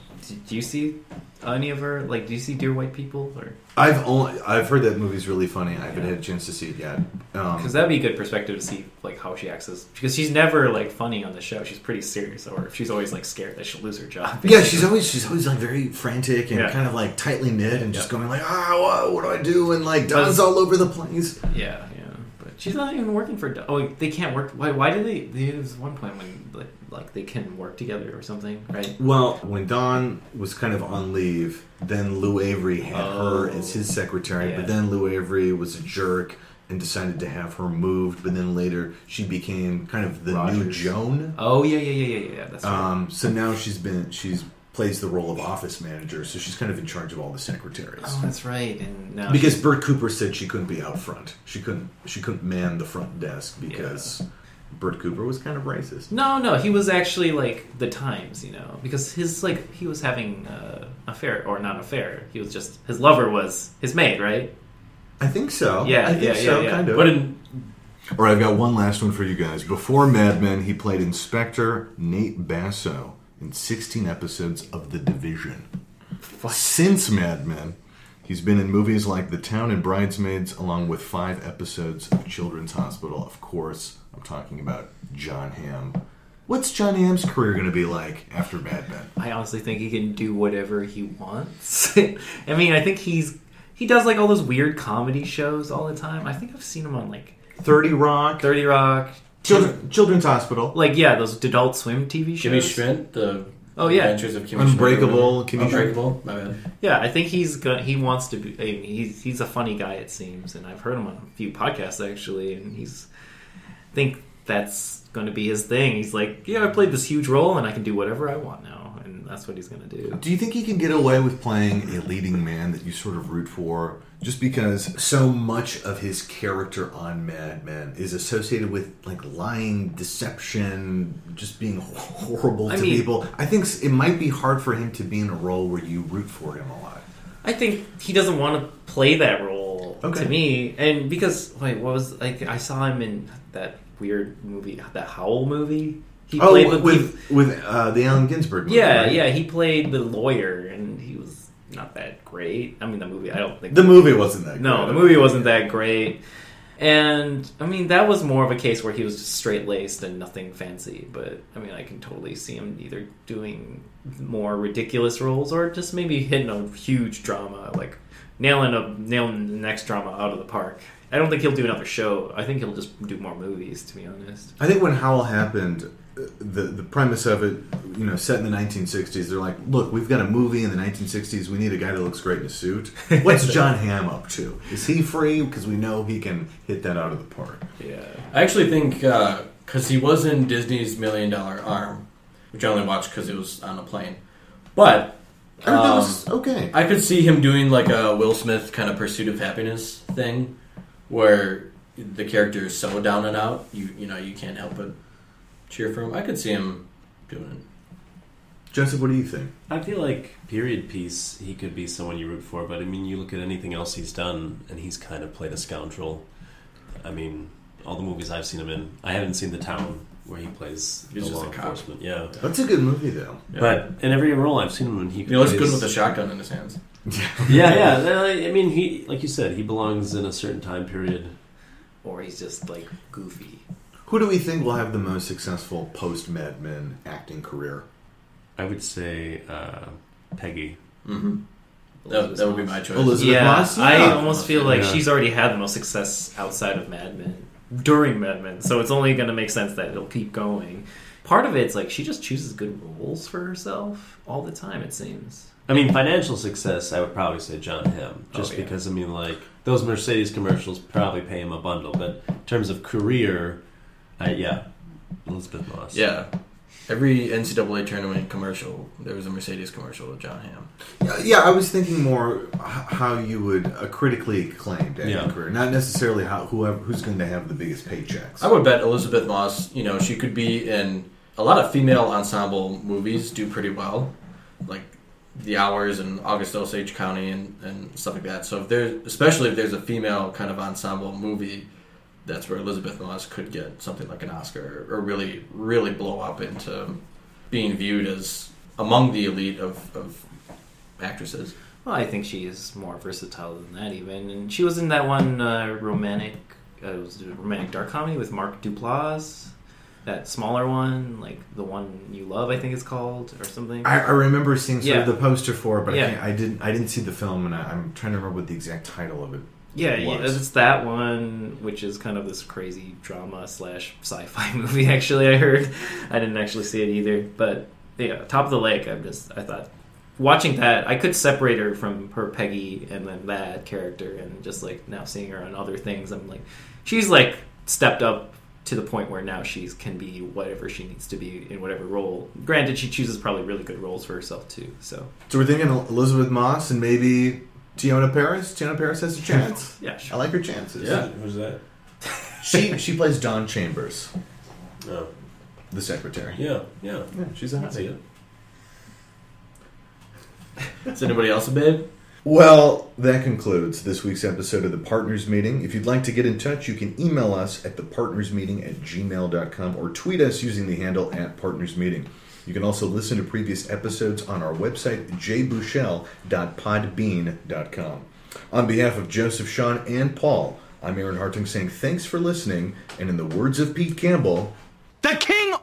Do you see any of her? Do you see Dear White People? Or I've heard that movie's really funny. I haven't had a chance to see it yet. Because that'd be a good perspective to see how she acts because she's never funny on the show. She's pretty serious, or she's always scared that she'll lose her job. Basically. Yeah, she's always very frantic and kind of tightly knit and just going what do I do? And Don's all over the place. Yeah. But she's not even working for. Oh, they can't work. Why do they? There was one point when they can work together or something, right? Well, when Dawn was kind of on leave, then Lou Avery had her as his secretary, but then Lou Avery was a jerk and decided to have her moved, but then later she became kind of the new Joan. Oh, yeah, that's right. So now she's plays the role of office manager, so she's kind of in charge of all the secretaries. Oh, that's right. And now because Bert Cooper said she couldn't be out front. She couldn't man the front desk because Bert Cooper was kind of racist. No, he was actually the Times, because his he was having affair or not affair. He was just his lover was his maid, right? I think so. Yeah, I think so, kind of. But all right, I've got one last one for you guys. Before Mad Men, he played Inspector Nate Basso in 16 episodes of The Division. Since Mad Men, he's been in movies like The Town and Bridesmaids, along with 5 episodes of Children's Hospital. Of course, I'm talking about John Hamm. What's John Hamm's career going to be like after Mad Men? I honestly think he can do whatever he wants. I think he does all those weird comedy shows all the time. I think I've seen him on 30 Rock. Children's Hospital. Those Adult Swim TV shows. Kimmy Schmidt, the Adventures of Kimmy Unbreakable. Schmidt. Unbreakable. My bad. Yeah, I think he wants to be. He's a funny guy, it seems, and I've heard him on a few podcasts actually, and I think that's going to be his thing. He's I played this huge role, and I can do whatever I want now, and that's what he's going to do. Do you think he can get away with playing a leading man that you sort of root for? Just because so much of his character on Mad Men is associated with lying, deception, just being horrible to people. I think it might be hard for him to be in a role where you root for him a lot. I think he doesn't want to play that role to me, and because what was I saw him in that weird movie, that Howl movie. He played with the Allen Ginsberg movie. Yeah, right? yeah, he played the lawyer, and he was not that great. I mean, the movie, I don't think the movie wasn't that great. No, the movie wasn't that great. And, I mean, that was more of a case where he was just straight-laced and nothing fancy. But, I mean, I can totally see him either doing more ridiculous roles or just maybe hitting a huge drama, like nailing the next drama out of the park. I don't think he'll do another show. I think he'll just do more movies, to be honest. I think when Howl happened, the premise of it, set in the 1960s, they're like, look, we've got a movie in the 1960s. We need a guy that looks great in a suit. What's John Hamm up to? Is he free? Because we know he can hit that out of the park. Yeah. I actually think, because he was in Disney's $1 Million Arm, which I only watched because it was on a plane. But I heard that was okay. I could see him doing like a Will Smith kind of Pursuit of Happiness thing, where the character is so down and out, you can't help but cheer for him. I could see him doing it. Joseph, what do you think? I feel like period piece, he could be someone you root for, but I mean, you look at anything else he's done, and he's kind of played a scoundrel. I mean, all the movies I've seen him in, I haven't seen The Town, where he plays the law enforcement. Yeah, that's a good movie, though. Yeah. But in every role I've seen him in, he looks good with a shotgun in his hands. yeah. I mean, he, like you said, he belongs in a certain time period. Or he's just, like, goofy. Who do we think will have the most successful post-Mad Men acting career? I would say Peggy. Mm-hmm. That would be my choice. Elizabeth Moss? I almost feel like she's already had the most success outside of Mad Men, during Mad Men, so it's only going to make sense that it'll keep going. Part of it's like she just chooses good roles for herself all the time, it seems. I mean, financial success, I would probably say John Hamm, just because, I mean, like, those Mercedes commercials probably pay him a bundle, but in terms of career, Elizabeth Moss. Yeah. Every NCAA tournament commercial, there was a Mercedes commercial with John Hamm. Yeah, I was thinking more how you would a critically acclaimed acting career, not necessarily who's going to have the biggest paychecks. I would bet Elizabeth Moss, she could be in a lot of female ensemble movies, do pretty well, like The Hours and August Osage County and stuff like that. So especially if there's a female kind of ensemble movie, that's where Elizabeth Moss could get something like an Oscar or really, really blow up into being viewed as among the elite of actresses. Well, I think she is more versatile than that even. And she was in that one romantic dark comedy with Mark Duplass. That smaller one, like The One You Love, I think it's called, or something. I remember seeing sort of the poster for it, but I didn't see the film, and I'm trying to remember what the exact title of it. Yeah, it's that one, which is kind of this crazy drama / sci-fi movie. Actually, I heard. I didn't actually see it either, but yeah, Top of the Lake. I thought watching that, I could separate her from her Peggy and then that character, and just like now seeing her on other things, I'm like, she's like stepped up to the point where now she can be whatever she needs to be in whatever role. Granted, she chooses probably really good roles for herself too. So we're thinking Elizabeth Moss and maybe Tiona Paris. Tiona Paris has a chance. Yeah, sure. I like her chances. Yeah, who's that? She plays Dawn Chambers. Oh, the secretary. Yeah, she's a hottie. Is anybody else a babe? Well, that concludes this week's episode of The Partners Meeting. If you'd like to get in touch, you can email us at thepartnersmeeting@gmail.com or tweet us using the handle @partnersmeeting. You can also listen to previous episodes on our website, jbushell.podbean.com. On behalf of Joseph, Sean, and Paul, I'm Aaron Hartung saying thanks for listening, and in the words of Pete Campbell, the king